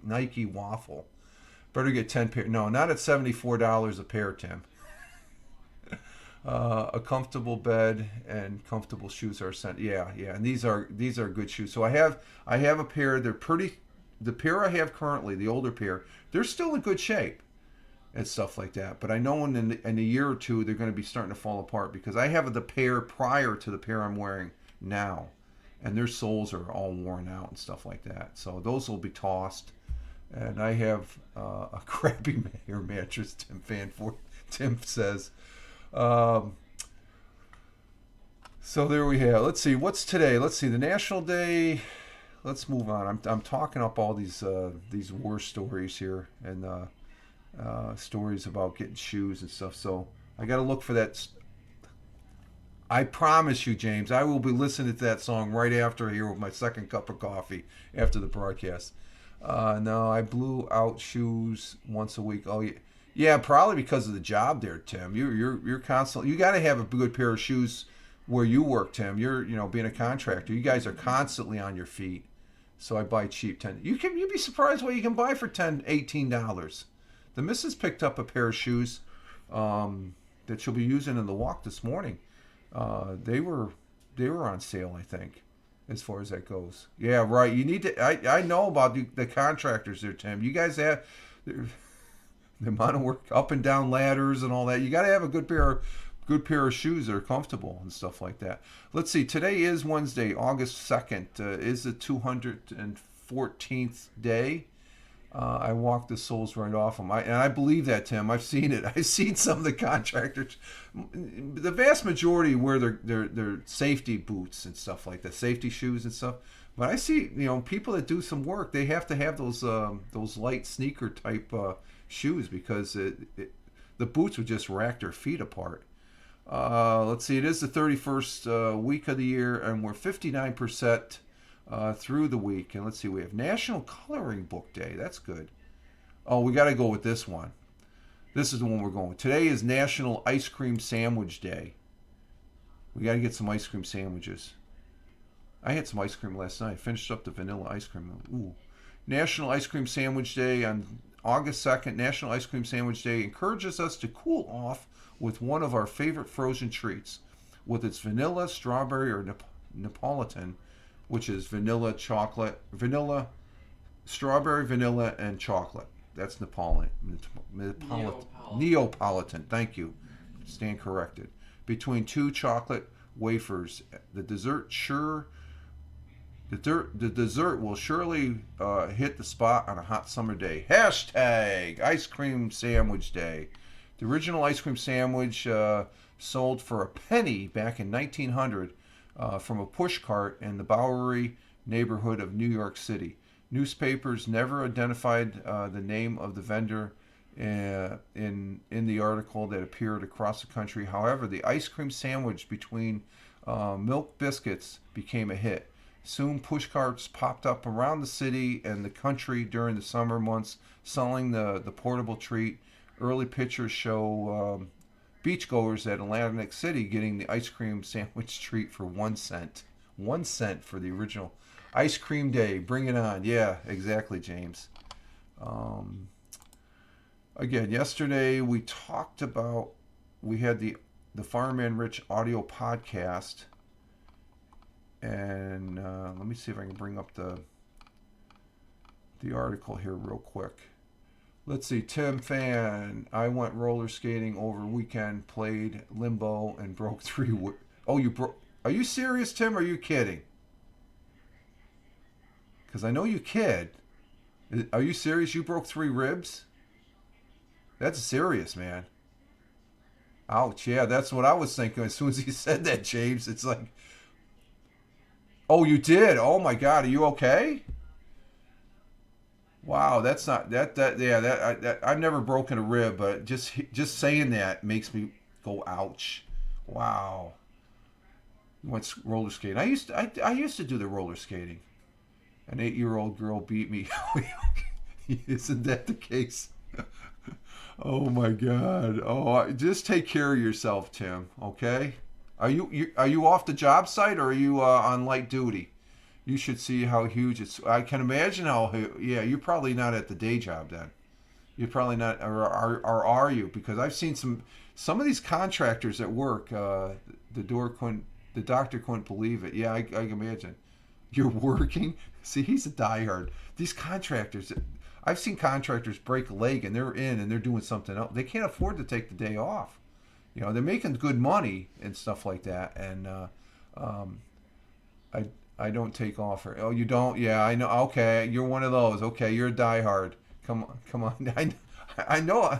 Nike Waffle. Better get 10 pair. No, not at $74 a pair, Tim. A comfortable bed and comfortable shoes are sent. Yeah, and these are good shoes. So I have a pair. They're pretty. The pair I have currently, the older pair, they're still in good shape and stuff like that. But I know in a year or two they're going to be starting to fall apart, because I have the pair prior to the pair I'm wearing now, and their soles are all worn out and stuff like that. So those will be tossed. And I have a crappy air mattress. Tim says. So there we have. Let's see, what's today. Let's see, the National Day. Let's move on. I'm talking up all these war stories here, and stories about getting shoes and stuff. So I got to look for that. I promise you, James, I will be listening to that song right after here with my second cup of coffee after the broadcast. No, I blew out shoes once a week. Oh yeah. Yeah, probably because of the job there, Tim. You're constantly. You got to have a good pair of shoes where you work, Tim. You're being a contractor. You guys are constantly on your feet. So I buy cheap. You'd be surprised what you can buy for $10, $18. The missus picked up a pair of shoes that she'll be using in the walk this morning. They were on sale, I think, as far as that goes. Yeah, right. You need to. I know about the contractors there, Tim. You guys have. The amount of work up and down ladders and all that. You got to have a good pair of shoes that are comfortable and stuff like that. Let's see. Today is Wednesday, August 2nd. Is the 214th day. I walked the soles right off them. And I believe that, Tim. I've seen it. I've seen some of the contractors. The vast majority wear their safety boots and stuff like that, safety shoes and stuff. But I see, people that do some work, they have to have those light sneaker type shoes, because the boots would just rack their feet apart. Let's see, it is the 31st week of the year, and we're 59% through the week. And let's see, we have National Coloring Book Day. That's good. Oh, we got to go with this one. This is the one we're going with. Today is National Ice Cream Sandwich Day. We got to get some ice cream sandwiches. I had some ice cream last night. I finished up the vanilla ice cream. Ooh. National Ice Cream Sandwich Day on August 2nd. National Ice Cream Sandwich Day encourages us to cool off with one of our favorite frozen treats. With its vanilla, strawberry, or Neapolitan, which is vanilla, chocolate, vanilla, strawberry, vanilla, and chocolate. That's Neapolitan. Neapolitan. Thank you. Stand corrected. Between two chocolate wafers, the dessert will surely hit the spot on a hot summer day. Hashtag Ice Cream Sandwich Day. The original ice cream sandwich sold for a penny back in 1900 from a push cart in the Bowery neighborhood of New York City. Newspapers never identified the name of the vendor in the article that appeared across the country. However, the ice cream sandwich between milk biscuits became a hit. Soon pushcarts popped up around the city and the country during the summer months selling the portable treat. Early pictures show beachgoers at Atlantic City getting the ice cream sandwich treat for 1 cent. 1 cent for the original Ice Cream Day. Bring it on. Yeah, exactly, James. Again, yesterday we talked about, we had the Fireman Rich audio podcast. And let me see if I can bring up the article here real quick. Let's see. Tim Fan. I went roller skating over weekend, played limbo, and broke 3. Oh, you broke? Are you serious, Tim? Or are you kidding? Because I know you kid. Are you serious? You broke 3 ribs? That's serious, man. Ouch. Yeah, that's what I was thinking as soon as he said that, James. It's like, oh, you did? Oh my God, are you okay? Wow, that's not I've never broken a rib, but just saying that makes me go ouch. Wow. You went roller skating. I used to do the roller skating. An 8-year-old girl beat me. Isn't that the case? Oh my God. Oh, just take care of yourself, Tim. Okay. Are you off the job site or are you on light duty? You should see how huge it's. I can imagine how. Yeah, you're probably not at the day job then. You're probably not, or are you? Because I've seen some of these contractors at work. The doctor couldn't believe it. Yeah, I can imagine. You're working. See, he's a diehard. These contractors. I've seen contractors break a leg and they're in and they're doing something else. They can't afford to take the day off. You know, they're making good money and stuff like that. And I don't take off. Oh, you don't? Yeah, I know. Okay, you're one of those. Okay, you're a diehard. Come on. I know.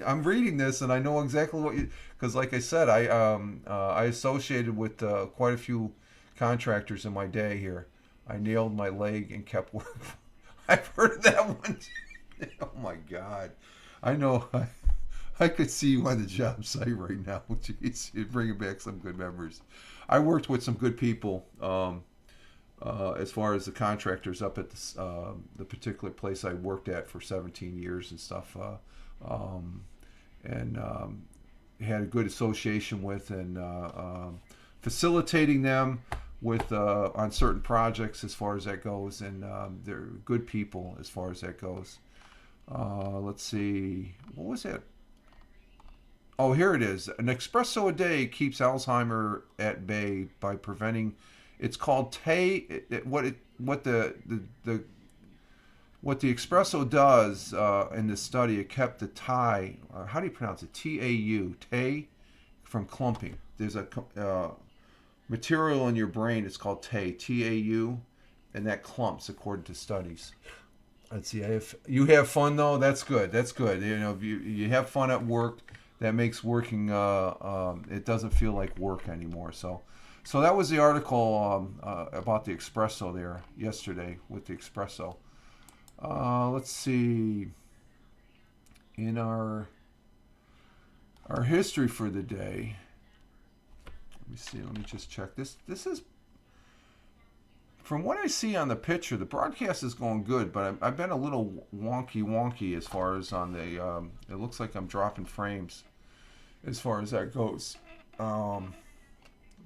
I'm reading this and I know exactly what you. Because like I said, I associated with quite a few contractors in my day here. I nailed my leg and kept working. I've heard of that one. Oh my God, I know. I could see you on the job site right now. Jeez, you're bringing back some good memories. I worked with some good people as far as the contractors up at the particular place I worked at for 17 years and stuff. Had a good association with and facilitating them with on certain projects as far as that goes. And they're good people as far as that goes. Let's see. What was that? Oh, here it is. An espresso a day keeps Alzheimer at bay by preventing. It's called Tay. What the espresso does in this study, it kept the Thai. How do you pronounce it? Tau. Tay from clumping. There's a material in your brain. It's called Tay. Tau, and that clumps according to studies. Let's see. You have fun though. That's good. That's good. You know, if you have fun at work. That makes working, it doesn't feel like work anymore. So that was the article about the espresso there yesterday with the espresso. Let's see. In our Our history for the day. Let me see. Let me just check this. This is, from what I see on the picture, the broadcast is going good, but I've been a little wonky as far as on the. It looks like I'm dropping frames as far as that goes. Let me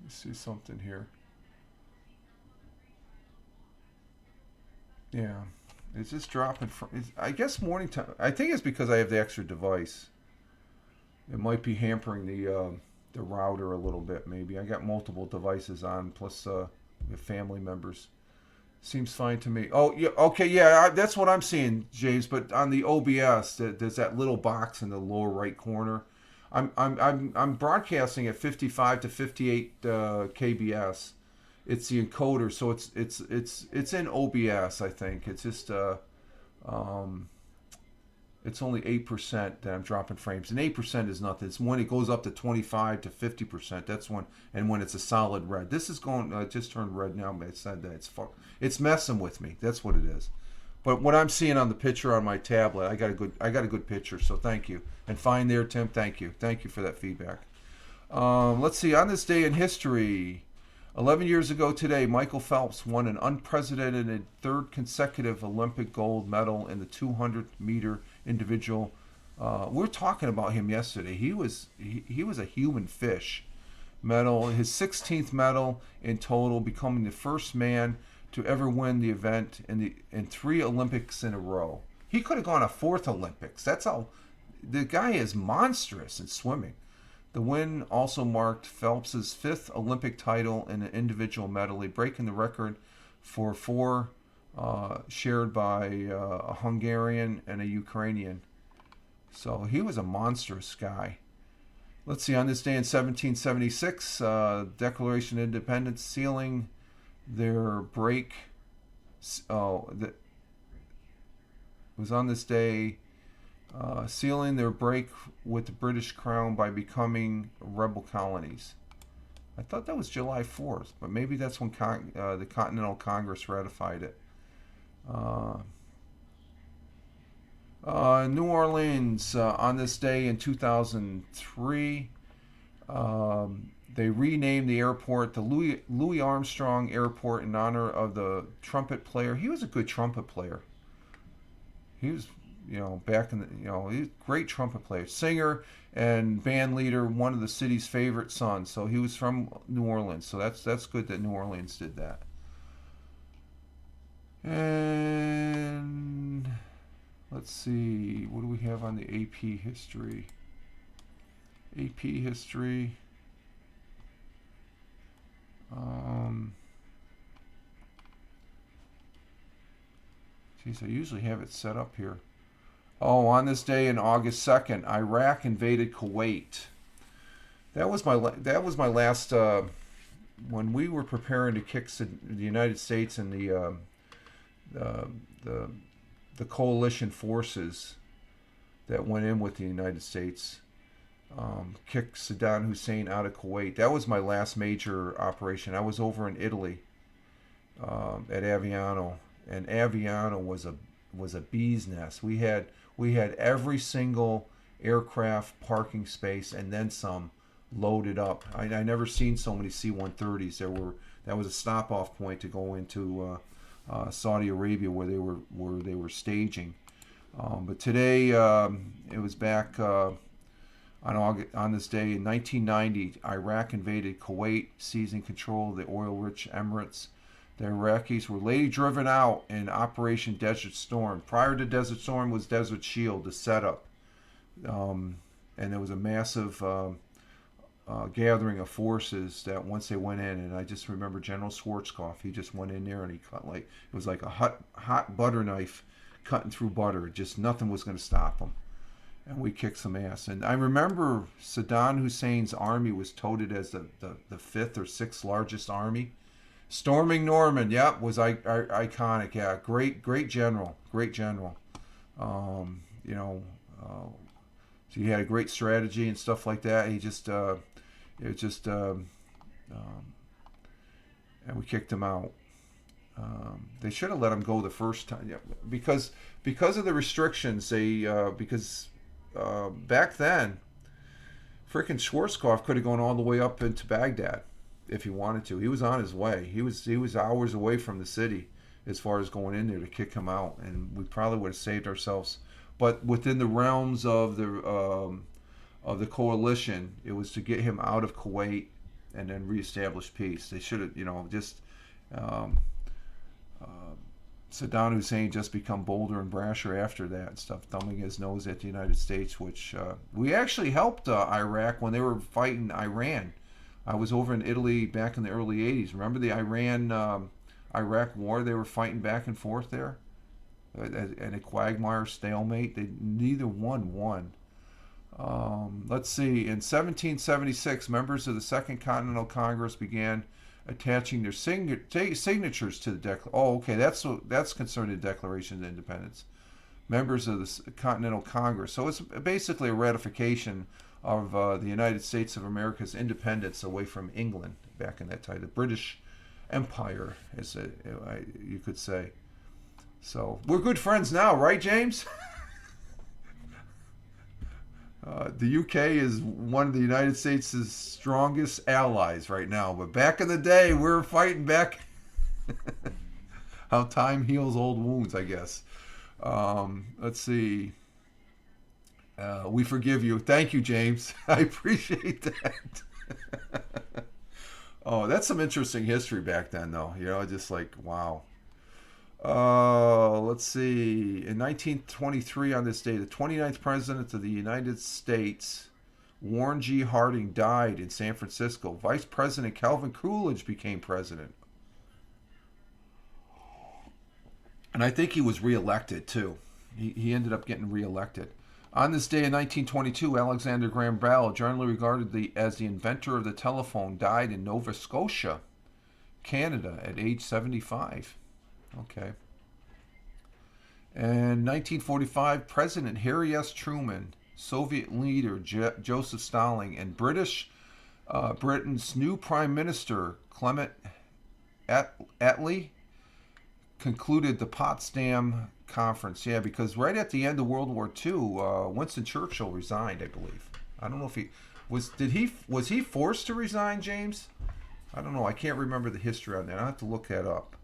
see something here. Yeah, it's just dropping. I guess morning time. I think it's because I have the extra device. It might be hampering the router a little bit. Maybe I got multiple devices on, plus family members. Seems fine to me. Oh yeah, okay, yeah, that's what I'm seeing, James. But on the OBS, there's that little box in the lower right corner. I'm broadcasting at 55 to 58 kbs. It's the encoder, so it's in OBS. I think it's just um, it's only 8% that I'm dropping frames, and 8% is nothing. It's when it goes up to 25 to 50%. That's when, and when it's a solid red. This is going just turned red now. But it said that it's messing with me. That's what it is. But what I'm seeing on the picture on my tablet, I got a good picture. So thank you. And fine there, Tim. Thank you for that feedback. Let's see. On this day in history, 11 years ago today, Michael Phelps won an unprecedented third consecutive Olympic gold medal in the 200-meter individual. We were talking about him yesterday. He was a human fish. Medal, his 16th medal in total, becoming the first man to ever win the event in 3 Olympics in a row. He could have gone a 4th Olympics. That's how the guy is monstrous in swimming. The win also marked Phelps' 5th Olympic title in an individual medley, breaking the record for 4 shared by a Hungarian and a Ukrainian. So he was a monstrous guy. Let's see, on this day in 1776, Declaration of Independence sealing their break. It was on this day sealing their break with the British Crown by becoming rebel colonies. I thought that was July 4th, but maybe that's when the Continental Congress ratified it. New Orleans, on this day in 2003, they renamed the airport the Louis Armstrong Airport in honor of the trumpet player. He was a good trumpet player. He was, back in the, he's a great trumpet player, singer, and band leader, one of the city's favorite sons. So he was from New Orleans. So that's good that New Orleans did that. And let's see, what do we have on the AP history? AP history. Geez, I usually have it set up here. Oh, on this day in August 2nd, Iraq invaded Kuwait. That was my last when we were preparing to kick the United States and the coalition forces that went in with the United States, kicked Saddam Hussein out of Kuwait. That was my last major operation. I was over in Italy at Aviano, and Aviano was a bee's nest. We had every single aircraft parking space and then some loaded up. I never seen so many C-130s. That was a stop off point to go into Saudi Arabia where they were staging. But today it was back on this day in 1990. Iraq invaded Kuwait, seizing control of the oil-rich Emirates. The Iraqis were later driven out in Operation Desert Storm. Prior to Desert Storm was Desert Shield, the setup. And there was a massive gathering of forces that once they went in, and I just remember General Schwarzkopf. He just went in there and he cut it was like a hot butter knife cutting through butter. Just nothing was going to stop him. And we kicked some ass. And I remember Saddam Hussein's army was touted as the 5th or 6th largest army. Storming Norman, was iconic. Yeah, great general. So he had a great strategy and stuff like that. He just, and we kicked him out. They should have let him go the first time, because of the restrictions. Back then, Frickin' Schwarzkopf could have gone all the way up into Baghdad if he wanted to. He was on his way. He was hours away from the city as far as going in there to kick him out, and we probably would have saved ourselves. But within the realms of the coalition, it was to get him out of Kuwait and then reestablish peace. They should have, just um, uh, Saddam Hussein just become bolder and brasher after that and stuff, thumbing his nose at the United States, which we actually helped Iraq when they were fighting Iran. I was over in Italy back in the early 80s. Remember the Iraq war? They were fighting back and forth there, and a quagmire stalemate. Neither one won. Let's see. In 1776, members of the Second Continental Congress began attaching their signatures to the Declaration. Oh, okay. That's concerning the Declaration of Independence. Members of the Continental Congress. So it's basically a ratification of the United States of America's independence away from England back in that time, the British Empire, as you could say. So we're good friends now, right, James? The UK is one of the United States' strongest allies right now. But back in the day, we were fighting back. How time heals old wounds, I guess. Let's see. We forgive you. Thank you, James. I appreciate that. Oh, that's some interesting history back then, though. Just like, wow. Let's see. In 1923, on this day, the 29th President of the United States, Warren G. Harding, died in San Francisco. Vice President Calvin Coolidge became president. And I think he was reelected, too. He ended up getting reelected. On this day in 1922, Alexander Graham Bell, generally regarded as the inventor of the telephone, died in Nova Scotia, Canada, at age 75. Okay. And 1945, President Harry S. Truman, Soviet leader Joseph Stalin, and Britain's new Prime Minister Clement Attlee concluded the Potsdam Conference. Yeah, because right at the end of World War II, Winston Churchill resigned, I believe. I don't know if he was he forced to resign, James? I don't know. I can't remember the history on that. I have to look that up.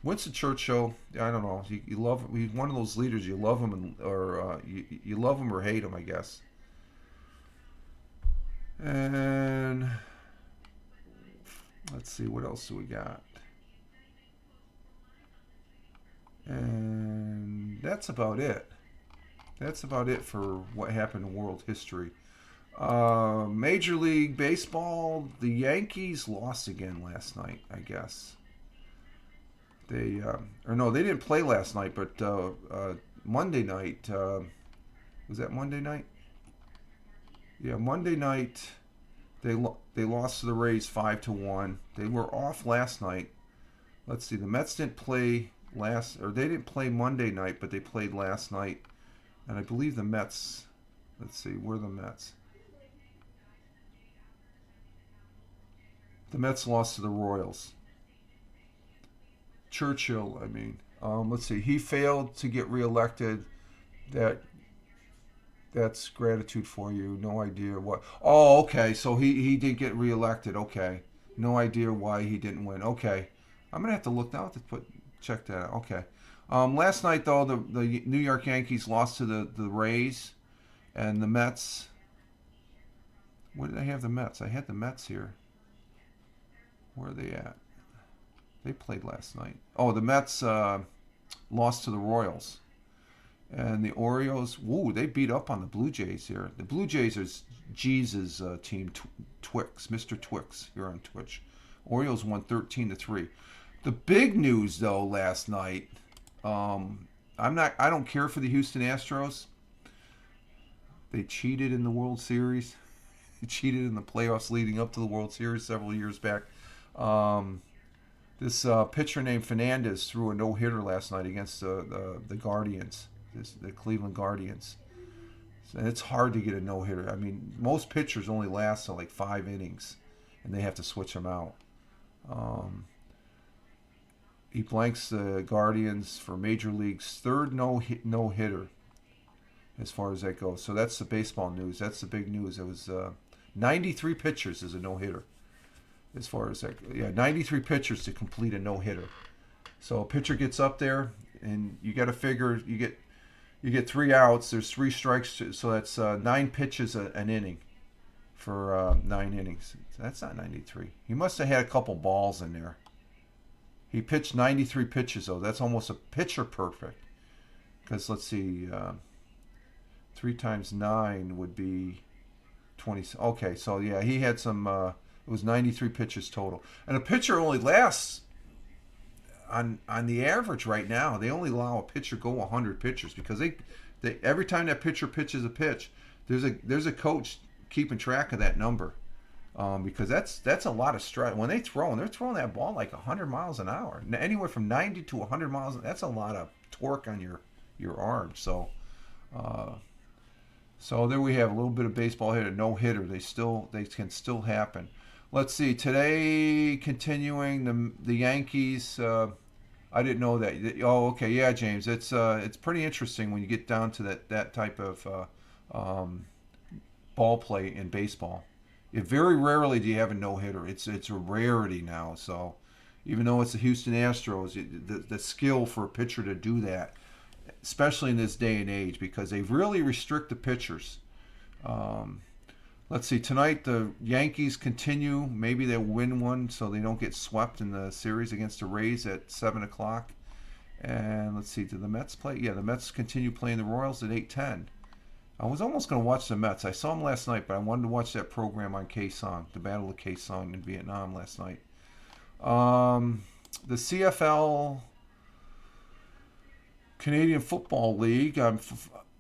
Winston Churchill, I don't know. You love him. He's one of those leaders. You love him, you love him or hate him, I guess. And let's see, what else do we got? And that's about it. That's about it for what happened in world history. Major League Baseball, the Yankees lost again last night, I guess. They didn't play last night, but Monday night, was that Monday night? Yeah, Monday night they lost to the Rays 5-1. They were off last night. Let's see, the Mets didn't play they didn't play Monday night, but they played last night. And I believe the Mets, let's see, where are the Mets? The Mets lost to the Royals. Churchill, let's see, he failed to get reelected. That's gratitude for you. No idea what. Oh, okay, so he did get reelected. Okay, no idea why he didn't win. Okay, I'm gonna have to look now to check that out. Okay. Last night, though, the New York Yankees lost to the Rays, and the Mets. Where did I have the Mets? I had the Mets here. Where are they at? They played last night. Oh, the Mets lost to the Royals. And the Orioles, they beat up on the Blue Jays here. The Blue Jays is G's team, Twix, Mr. Twix here on Twitch. Orioles won 13-3. The big news, though, last night, I don't care for the Houston Astros. They cheated in the World Series. They cheated in the playoffs leading up to the World Series several years back. This pitcher named Fernandez threw a no-hitter last night against the Guardians, the Cleveland Guardians. And it's hard to get a no-hitter. Most pitchers only last like 5 innings, and they have to switch them out. He blanks the Guardians for Major League's third no-hitter as far as that goes. So that's the baseball news. That's the big news. It was 93 pitchers is a no hitter. As far as that, yeah, 93 pitchers to complete a no hitter. So a pitcher gets up there, and you got to figure you get 3 outs. There's 3 strikes, so that's 9 pitches an inning for 9 innings. That's not 93. He must have had a couple balls in there. He pitched 93 pitches though. That's almost a pitcher perfect. Because let's see, 3 times 9 would be 20. Okay, so yeah, he had some. It was 93 pitches total, and a pitcher only lasts on the average right now. They only allow a pitcher go 100 pitches because they every time that pitcher pitches a pitch, there's a coach keeping track of that number. Because that's a lot of stress. When they're throwing that ball like 100 miles an hour, anywhere from 90 to 100 miles. That's a lot of torque on your arm. So, so there we have a little bit of baseball hit, a no hitter. They can still happen. Let's see today. Continuing the Yankees. I didn't know that. Oh, okay, yeah, James. It's pretty interesting when you get down to that type of ball play in baseball. Very rarely do you have a no hitter. It's a rarity now. So even though it's the Houston Astros, the skill for a pitcher to do that, especially in this day and age, because they really restrict the pitchers. Let's see, tonight the Yankees continue. Maybe they'll win one so they don't get swept in the series against the Rays at 7 o'clock. And let's see, do the Mets play? Yeah, the Mets continue playing the Royals at 8:10. I was almost going to watch the Mets. I saw them last night, but I wanted to watch that program on Kaesong, the Battle of Kaesong in Vietnam last night. The CFL, Canadian Football League, I'm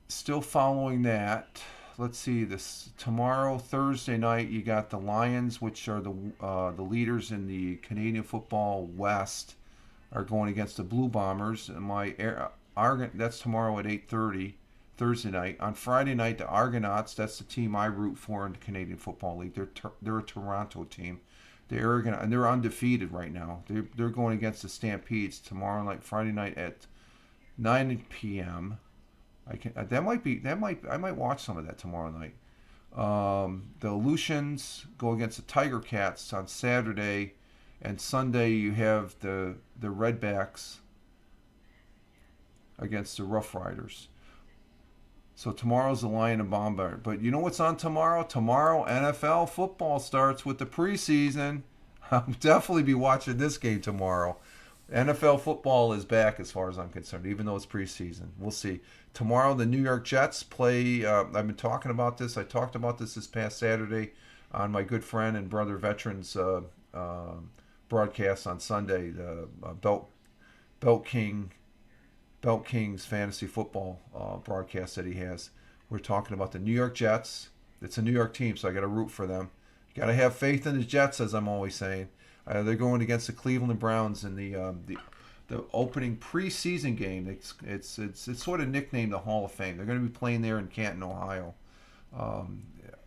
still following that. Let's see, this tomorrow, Thursday night, you got the Lions, which are the leaders in the Canadian Football West, are going against the Blue Bombers. And that's tomorrow at 8:30. Thursday night. On Friday night, the Argonauts, that's the team I root for in the Canadian Football League. They're a Toronto team. And they're undefeated right now. They're going against the Stampedes tomorrow night, Friday night at 9 p.m. I might watch some of that tomorrow night. The Aleutians go against the Tiger Cats on Saturday, and Sunday you have the Redbacks against the Rough Riders. So tomorrow's the Lion and Bombard. But you know what's on tomorrow? Tomorrow, NFL football starts with the preseason. I'll definitely be watching this game tomorrow. NFL football is back as far as I'm concerned, even though it's preseason. We'll see. Tomorrow, the New York Jets play. I've been talking about this. I talked about this past Saturday on my good friend and brother veterans broadcast on Sunday. The Belt King's fantasy football broadcast that he has. We're talking about the New York Jets. It's a New York team, so I got to root for them. You got to have faith in the Jets, as I'm always saying. They're going against the Cleveland Browns in the opening preseason game. It's sort of nicknamed the Hall of Fame. They're going to be playing there in Canton, Ohio.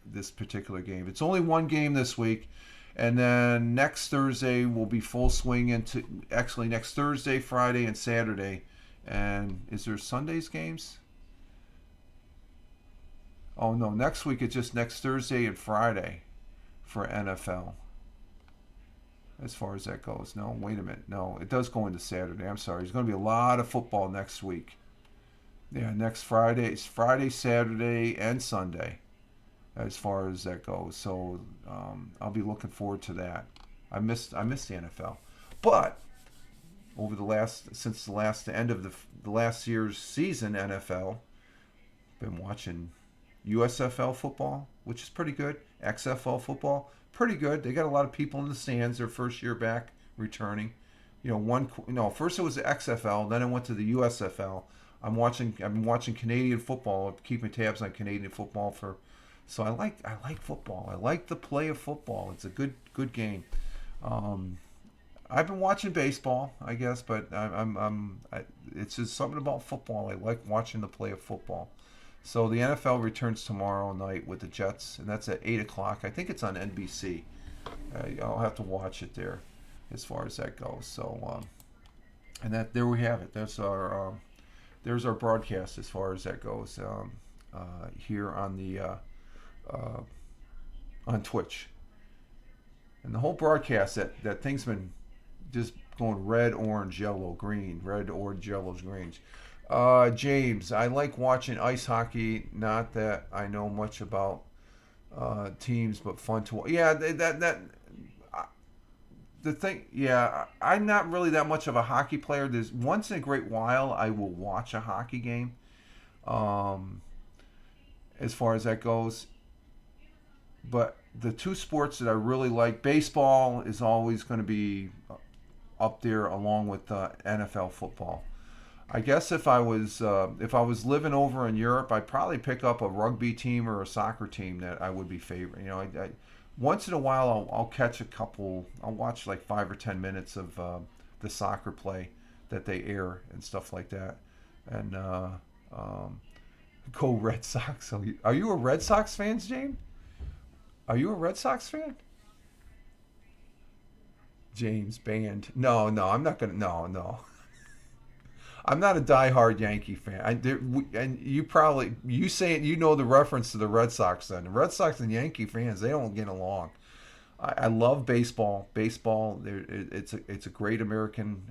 This particular game. It's only one game this week. And then next Thursday will be full swing into actually next Thursday, Friday, and Saturday. And is there Sunday's games? Oh no, next week it's just next Thursday and Friday for NFL. As far as that goes. No, wait a minute. No, it does go into Saturday. I'm sorry. There's going to be a lot of football next week. Yeah, next Friday. It's Friday, Saturday, and Sunday as far as that goes. So I'll be looking forward to that. I missed the NFL. But over since the end of the last year's season, NFL, been watching USFL football, which is pretty good. XFL football, pretty good. They got a lot of people in the stands their first year back returning. First it was the XFL, then I went to the USFL. I've been watching Canadian football, keeping tabs on Canadian football so I like football. I like the play of football. It's a good game. I've been watching baseball, I guess, but it's just something about football. I like watching the play of football. So the NFL returns tomorrow night with the Jets, and that's at 8 o'clock. I think it's on NBC. I'll have to watch it there as far as that goes. So, and there we have it. There's our broadcast as far as that goes here on the on Twitch. And the whole broadcast, that thing's been just going red, orange, yellow, green, red, orange, yellows, greens. James, I like watching ice hockey. Not that I know much about teams, but fun to watch. Yeah, that uh, the thing. Yeah, I'm not really that much of a hockey player. There's once in a great while I will watch a hockey game. Um, as far as that goes, but the two sports that I really like, baseball is always going to be up there along with NFL football. I guess if I was living over in Europe, I'd probably pick up a rugby team or a soccer team that I would be favorite. Once in a while I'll catch a couple. I'll watch like 5 or 10 minutes of the soccer play that they air and stuff like that. And um, go Red Sox. Are you a Red Sox fan, James? Are you a Red Sox fan? James banned. No, no, I'm not gonna. No, no. I'm not a diehard Yankee fan. And you probably you say you know the reference to the Red Sox. Then the Red Sox and Yankee fans, they don't get along. I love baseball. Baseball, it's a great American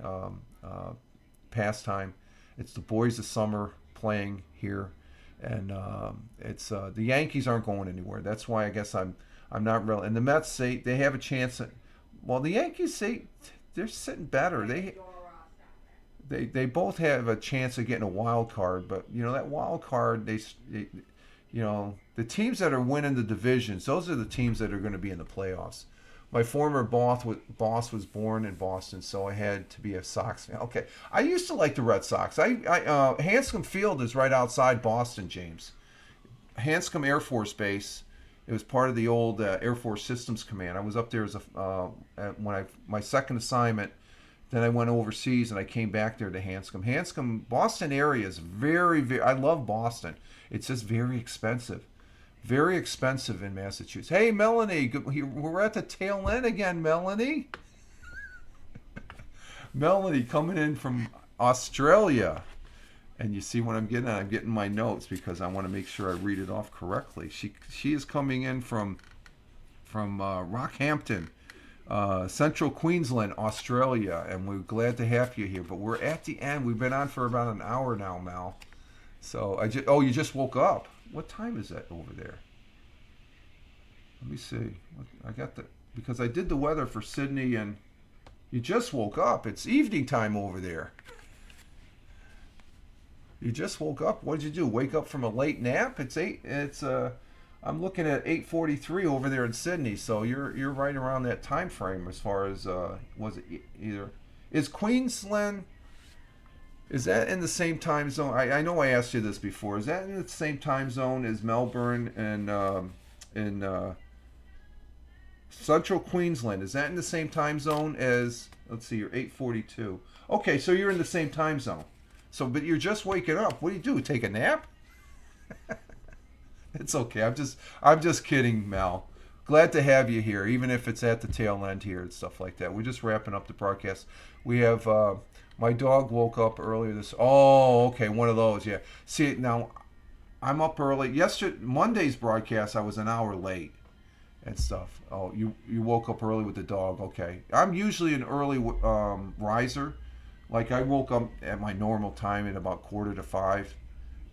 pastime. It's the boys of summer playing here, and it's the Yankees aren't going anywhere. That's why I guess I'm not real. And the Mets say they have a chance. Well, the Yankees say they're sitting better. They both have a chance of getting a wild card, but that wild card the teams that are winning the divisions, those are the teams that are going to be in the playoffs. My former boss was born in Boston, so I had to be a Sox fan. Okay, I used to like the Red Sox. Hanscom Field is right outside Boston, James. Hanscom Air Force Base. It was part of the old Air Force Systems Command. I was up there as my second assignment. Then I went overseas and I came back there to Hanscom. Boston area is very, very. I love Boston. It's just very expensive. Very expensive in Massachusetts. Hey, Melanie, we're at the tail end again, Melanie. Melanie coming in from Australia. And you see what I'm getting at? I'm getting my notes because I want to make sure I read it off correctly. She is coming in from Rockhampton, Central Queensland, Australia, and we're glad to have you here. But we're at the end. We've been on for about an hour now, Mal. So you just woke up. What time is that over there? Let me see. I got because I did the weather for Sydney, and you just woke up. It's evening time over there. You just woke up. What did you do? Wake up from a late nap? I'm looking at 8:43 over there in Sydney. So you're right around that time frame as far as was it either is Queensland? Is that in the same time zone? I know I asked you this before. Is that in the same time zone as Melbourne and in Central Queensland? Is that in the same time zone as? Let's see. You're 8:42. Okay, so you're in the same time zone. So, but you're just waking up. What do? Take a nap? It's okay. I'm just kidding, Mel. Glad to have you here, even if it's at the tail end here and stuff like that. We're just wrapping up the broadcast. We have my dog woke up earlier this. Oh, okay, one of those. Yeah. See, now I'm up early. Yesterday, Monday's broadcast, I was an hour late and stuff. Oh, you woke up early with the dog. Okay. I'm usually an early riser. Like I woke up at my normal time at about 4:45.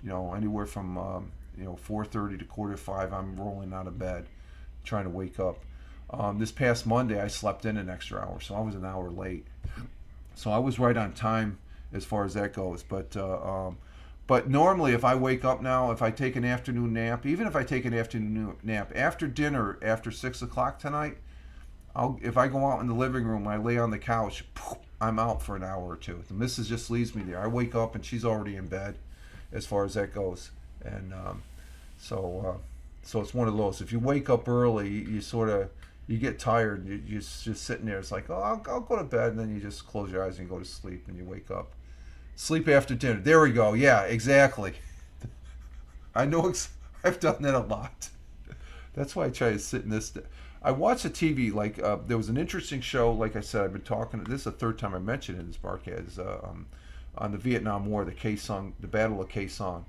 Anywhere from 4:30 to 4:45. I'm rolling out of bed, trying to wake up. This past Monday, I slept in an extra hour, so I was an hour late. So I was right on time as far as that goes. But normally, if I wake up now, if I take an afternoon nap, even if I take an afternoon nap after dinner, after 6 o'clock tonight, if I go out in the living room, I lay on the couch. I'm out for an hour or two. The missus just leaves me there. I wake up and she's already in bed, as far as that goes. And so it's one of those. If you wake up early, you get tired. You're just sitting there. It's like, oh, I'll go to bed, and then you just close your eyes and go to sleep, and you wake up. Sleep after dinner. There we go. Yeah, exactly. I know. I've done that a lot. That's why I try to sit in this. I watch the TV. Like there was an interesting show. Like I said, I've been talking. This is the third time I mentioned it in this broadcast on the Vietnam War, the Battle of Khe Sanh,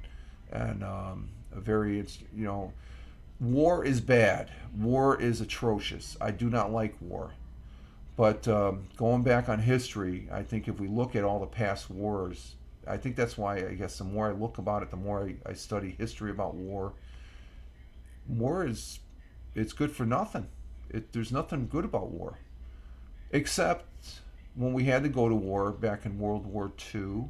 and a very War is bad. War is atrocious. I do not like war. But going back on history, I think if we look at all the past wars, I think that's why I guess the more I look about it, the more I study history about war. War is it's good for nothing. There's nothing good about war, except when we had to go to war back in World War II,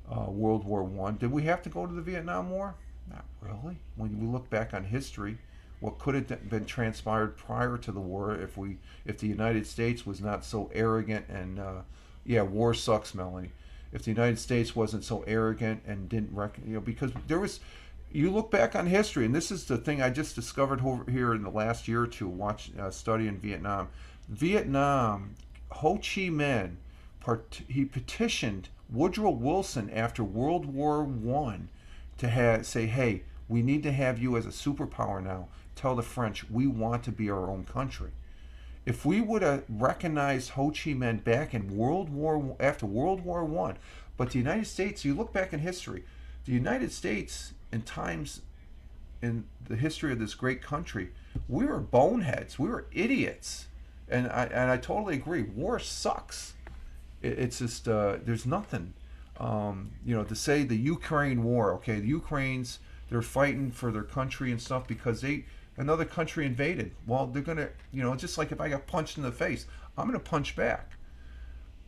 World War I. Did we have to go to the Vietnam War? Not really. When we look back on history, what could have been transpired prior to the war if the United States was not so arrogant and yeah, war sucks, Melanie. If the United States wasn't so arrogant and didn't because there was, you look back on history, and this is the thing I just discovered over here in the last year or two, studying Vietnam. Vietnam, Ho Chi Minh, he petitioned Woodrow Wilson after World War I to say, hey, we need to have you as a superpower now. Tell the French we want to be our own country. If we would have recognized Ho Chi Minh back in after World War I, but the United States, you look back in history, the United States in times in the history of this great country, we were boneheads, we were idiots, and I totally agree. War sucks. It's just there's nothing. To say the Ukraine war, okay, the Ukrainians, they're fighting for their country and stuff because another country invaded. Well, they're gonna, just like if I got punched in the face, I'm gonna punch back.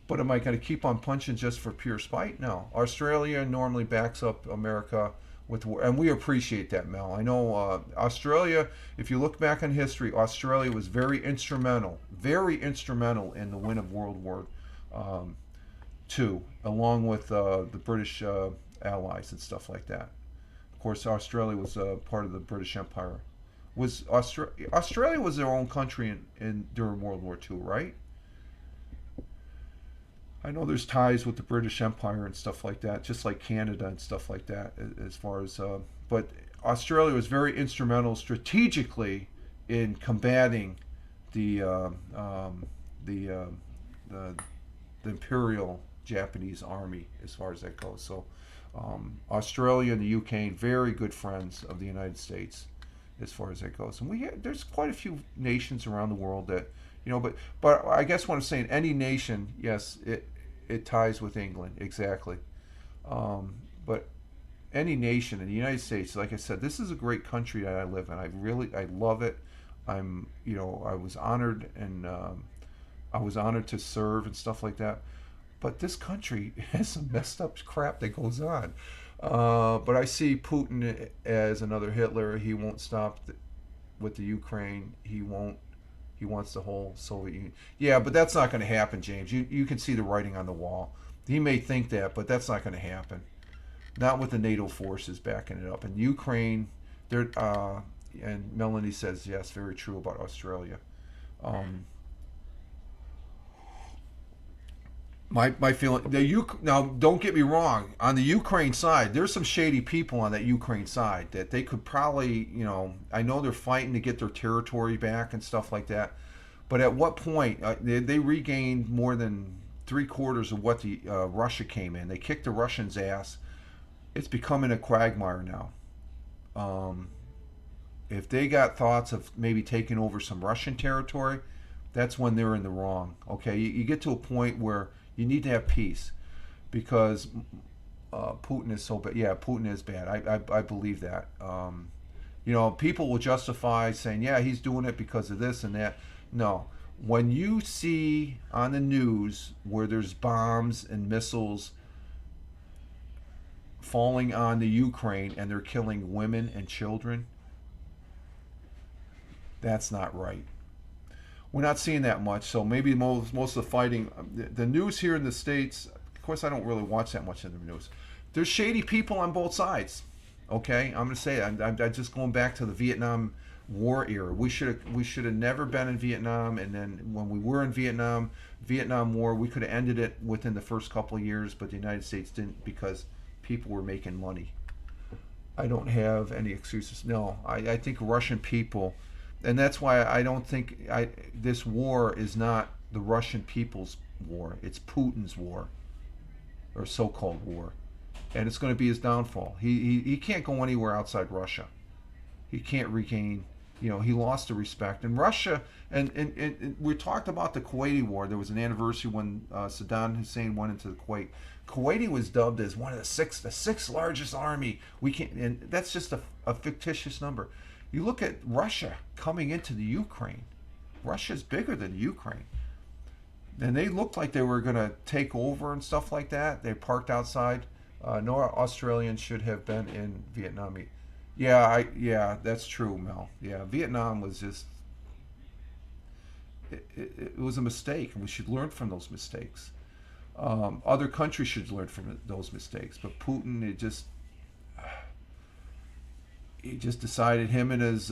But am I going to keep on punching just for pure spite? No. Australia normally backs up America with war, and we appreciate that, Mel. I know Australia. If you look back on history, Australia was very instrumental in the win of World War II, along with the British allies and stuff like that. Of course, Australia was part of the British Empire. Australia was their own country during World War II, right? I know there's ties with the British Empire and stuff like that, just like Canada and stuff like that. As far as, but Australia was very instrumental strategically in combating the the, the Imperial Japanese Army, as far as that goes. So, Australia and the UK, very good friends of the United States, as far as that goes. And there's quite a few nations around the world that, but I guess what I'm saying, any nation, yes, it ties with England, exactly. But any nation in the United States, like I said, this is a great country that I live in. I love it. I was honored, and I was honored to serve and stuff like that. But this country has some messed up crap that goes on. But I see Putin as another Hitler. He won't stop with the Ukraine. He won't. He wants the whole Soviet Union. Yeah, but that's not going to happen, James. You can see the writing on the wall. He may think that, but that's not going to happen. Not with the NATO forces backing it up. And Ukraine, and Melanie says yes, very true about Australia. Um, my feeling, now don't get me wrong, on the Ukraine side there's some shady people on that Ukraine side that they could probably, I know they're fighting to get their territory back and stuff like that, but at what point they regained more than three-quarters of what the Russia came in. They kicked the Russians ass. It's becoming a quagmire now. If they got thoughts of maybe taking over some Russian territory, that's when they're in the wrong. Okay, you get to a point where you need to have peace, because Putin is so bad. Yeah, Putin is bad. I believe that. People will justify saying, yeah, he's doing it because of this and that. No. When you see on the news where there's bombs and missiles falling on the Ukraine and they're killing women and children, that's not right. We're not seeing that much, so maybe most of the fighting, the news here in the States, of course I don't really watch that much in the news. There's shady people on both sides. Okay, I'm going to say it. I'm just going back to the Vietnam War era. We should have never been in Vietnam, and then when we were in Vietnam War, we could have ended it within the first couple of years, but the United States didn't, because people were making money. I don't have any excuses. No, I think Russian people, and that's why I don't think this war is not the Russian people's war. It's Putin's war, or so-called war, and it's going to be his downfall. He can't go anywhere outside Russia. He can't regain. He lost the respect. And Russia, and we talked about the Kuwaiti War. There was an anniversary when Saddam Hussein went into the Kuwait. Kuwaiti was dubbed as one of the sixth largest army. We can't, and that's just a fictitious number. You look at Russia coming into the Ukraine. Russia's bigger than Ukraine, and they looked like they were going to take over and stuff like that. They parked outside. No Australians should have been in Vietnam. Yeah, that's true, Mel. Yeah, Vietnam was just it was a mistake, and we should learn from those mistakes. Other countries should learn from those mistakes, but Putin, he just decided, him and his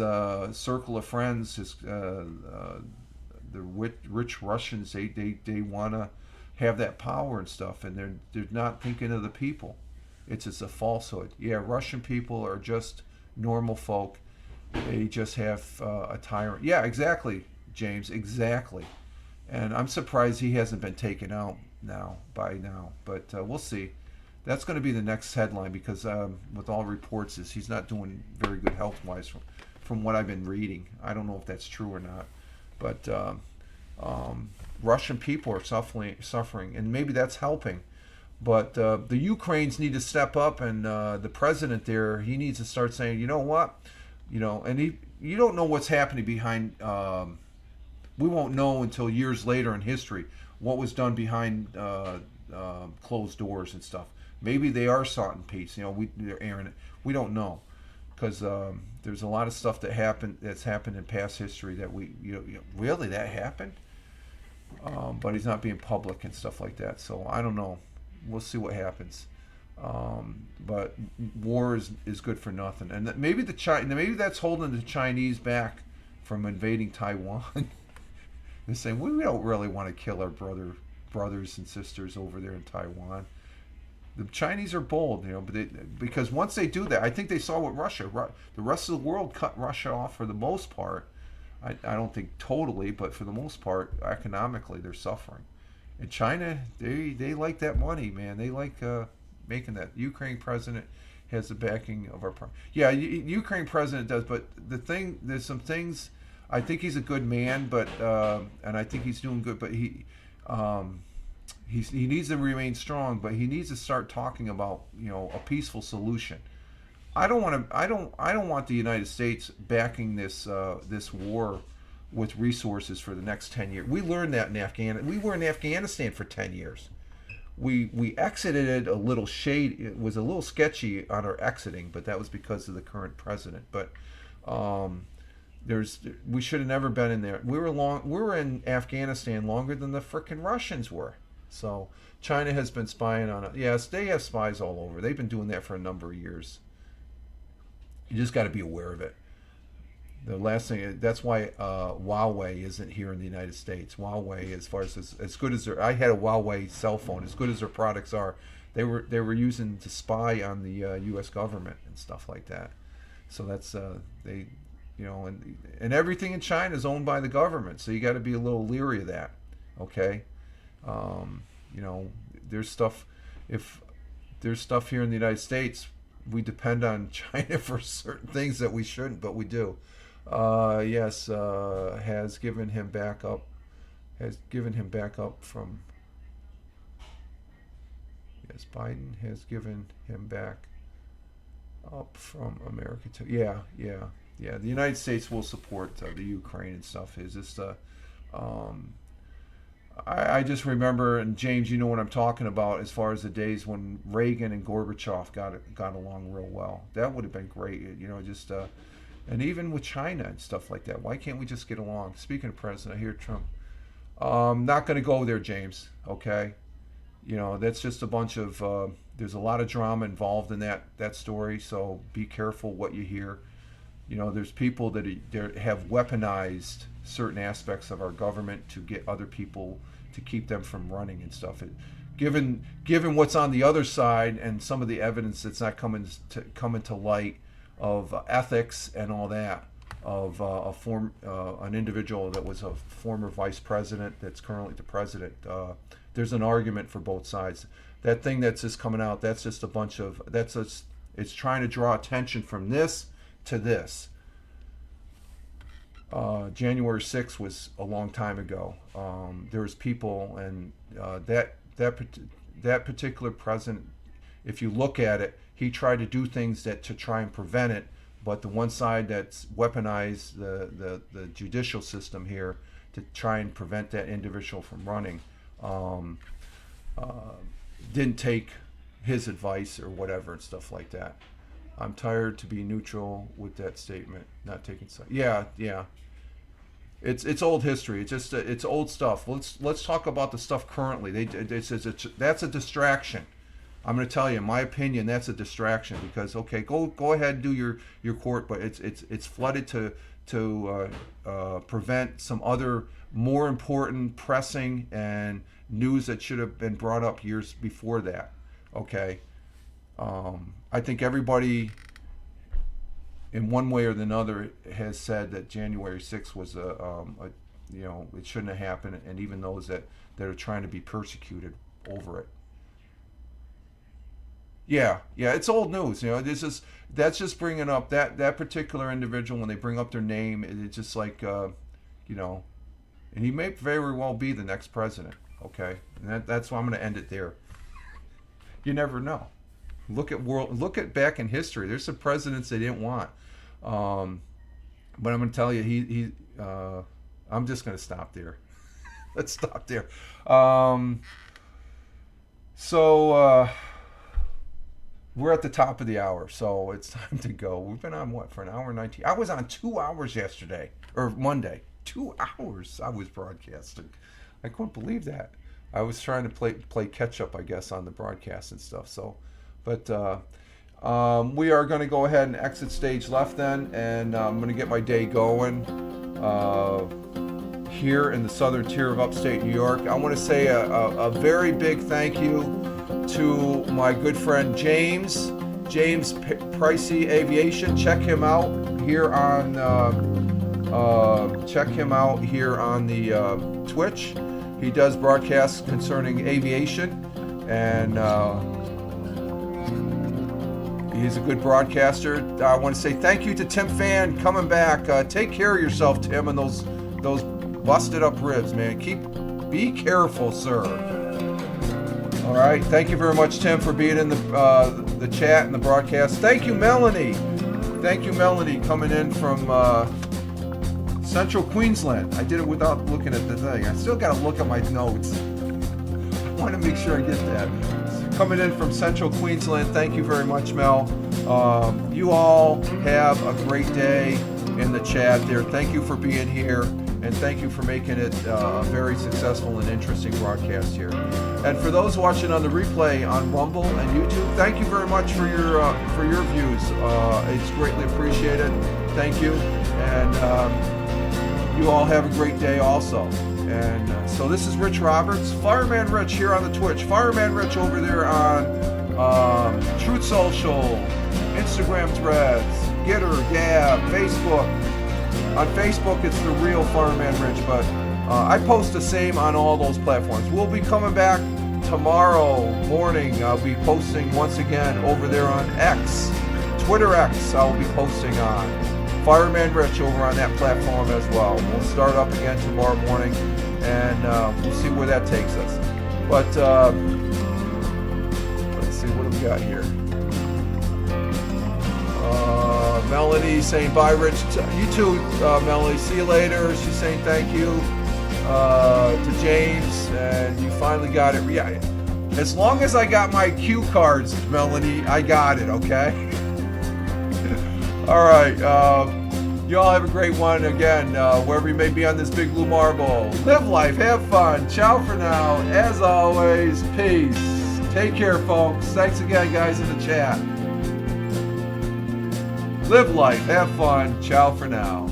circle of friends, the rich Russians, they want to have that power and stuff, and they're not thinking of the people. It's just a falsehood. Yeah, Russian people are just normal folk. They just have a tyrant. Yeah, exactly, James, exactly. And I'm surprised he hasn't been taken out by now, but we'll see. That's going to be the next headline, because with all reports, he's not doing very good health-wise from what I've been reading. I don't know if that's true or not, but Russian people are suffering, and maybe that's helping. But the Ukrainians need to step up, and the president there, he needs to start saying, you know what, and you don't know what's happening behind. We won't know until years later in history what was done behind closed doors and stuff. Maybe they are sought in peace. They're airing it. We don't know, because there's a lot of stuff that's happened in past history that really that happened. But he's not being public and stuff like that. So I don't know. We'll see what happens. But war is good for nothing, and maybe maybe that's holding the Chinese back from invading Taiwan. They're saying we don't really want to kill our brothers and sisters over there in Taiwan. The Chinese are bold, but because once they do that, I think they saw what the rest of the world cut Russia off for the most part. I don't think totally, but for the most part, economically, they're suffering. And China, they like that money, man. They like making that. Ukraine president has the backing of our. Yeah, Ukraine president does, but there's some things. I think he's a good man, but and I think he's doing good, but he needs to remain strong, but he needs to start talking about a peaceful solution. I don't want the United States backing this war with resources for the next 10 years. We learned that in Afghanistan. We were in Afghanistan for 10 years. We exited a little shady. It was a little sketchy on our exiting, but that was because of the current president. But we should have never been in there. We were in Afghanistan longer than the frickin' Russians were. So China has been spying on it. Yes, they have spies all over. They've been doing that for a number of years. You just got to be aware of it. The last thing, that's why Huawei isn't here in the United States. Huawei, as far as good as I had a Huawei cell phone, as good as their products are, they were using to spy on the U.S. government and stuff like that. So that's and everything in China is owned by the government. So you got to be a little leery of that. Okay, there's stuff. If there's stuff here in the United States, we depend on China for certain things that we shouldn't, but we do. Yes, has given him backup from. Yes, Biden has given him back up from America to. Yeah. The United States will support the Ukraine and stuff. Is just I just remember, and James, you know what I'm talking about, as far as the days when Reagan and Gorbachev got along real well. That would have been great, and even with China and stuff like that. Why can't we just get along? Speaking of president, I hear Trump. Not going to go there, James. Okay, that's just a bunch of. There's a lot of drama involved in that story, so be careful what you hear. There's people that have weaponized certain aspects of our government to get other people to keep them from running and stuff. Given what's on the other side and some of the evidence that's not coming to light of ethics and all that, of an individual that was a former vice president that's currently the president, there's an argument for both sides. That thing that's just coming out, that's just a bunch of it's trying to draw attention from this to this. January 6th was a long time ago. There was people, and that particular president, if you look at it, he tried to do things to try and prevent it. But the one side that's weaponized the judicial system here to try and prevent that individual from running didn't take his advice or whatever and stuff like that. I'm tired to be neutral with that statement, not taking side. Yeah. It's old history. It's old stuff. Let's talk about the stuff currently. That's a distraction. I'm going to tell you, in my opinion, that's a distraction because okay, go ahead and do your court, but it's flooded to prevent some other more important, pressing, and news that should have been brought up years before that. Okay, I think everybody, in one way or another, has said that January 6th was it shouldn't have happened, and even those that are trying to be persecuted over it. Yeah, it's old news. That's just bringing up that particular individual when they bring up their name. It's just like, and he may very well be the next president. Okay, and that's why I'm going to end it there. You never know. Look at back in history. There's some presidents they didn't want, but I'm going to tell you, I'm just going to stop there. Let's stop there. We're at the top of the hour, so it's time to go. We've been on for an hour and 19. I was on 2 hours yesterday, or Monday. 2 hours I was broadcasting. I couldn't believe that. I was trying to play catch up, I guess, on the broadcast and stuff. So, but we are going to go ahead and exit stage left then, and I'm going to get my day going here in the southern tier of upstate New York. I want to say a very big thank you to my good friend James Pricey Aviation. Check him out here on the Twitch. He does broadcasts concerning aviation, and he's a good broadcaster. I want to say thank you to Tim Fan coming back. Take care of yourself, Tim, and those busted up ribs, man. Be careful, sir. All right, thank you very much, Tim, for being in the chat and the broadcast. Thank you, Melanie. Coming in from Central Queensland. I did it without looking at the thing. I still got to look at my notes. I want to make sure I get that. Coming in from Central Queensland. Thank you very much, Mel. You all have a great day in the chat there. Thank you for being here, and thank you for making it a very successful and interesting broadcast here. And for those watching on the replay on Rumble and YouTube, thank you very much for your views. It's greatly appreciated. Thank you, and you all have a great day also. And so this is Rich Roberts, Fireman Rich here on the Twitch, Fireman Rich over there on Truth Social, Instagram Threads, Gitter, Gab, Facebook. On Facebook, it's the real Fireman Rich, but I post the same on all those platforms. We'll be coming back tomorrow morning. I'll be posting once again over there on X, Twitter X. I'll be posting on Fireman Rich over on that platform as well. We'll start up again tomorrow morning, and we'll see where that takes us. But let's see, what do we got here? Melanie saying bye, Rich. You too, Melanie. See you later. She's saying thank you to James, and you finally got it. Yeah, as long as I got my cue cards, Melanie, I got it. Okay. All right. You all have a great one again, wherever you may be on this big blue marble. Live life, have fun. Ciao for now. As always, peace. Take care, folks. Thanks again, guys, in the chat. Live life, have fun. Ciao for now.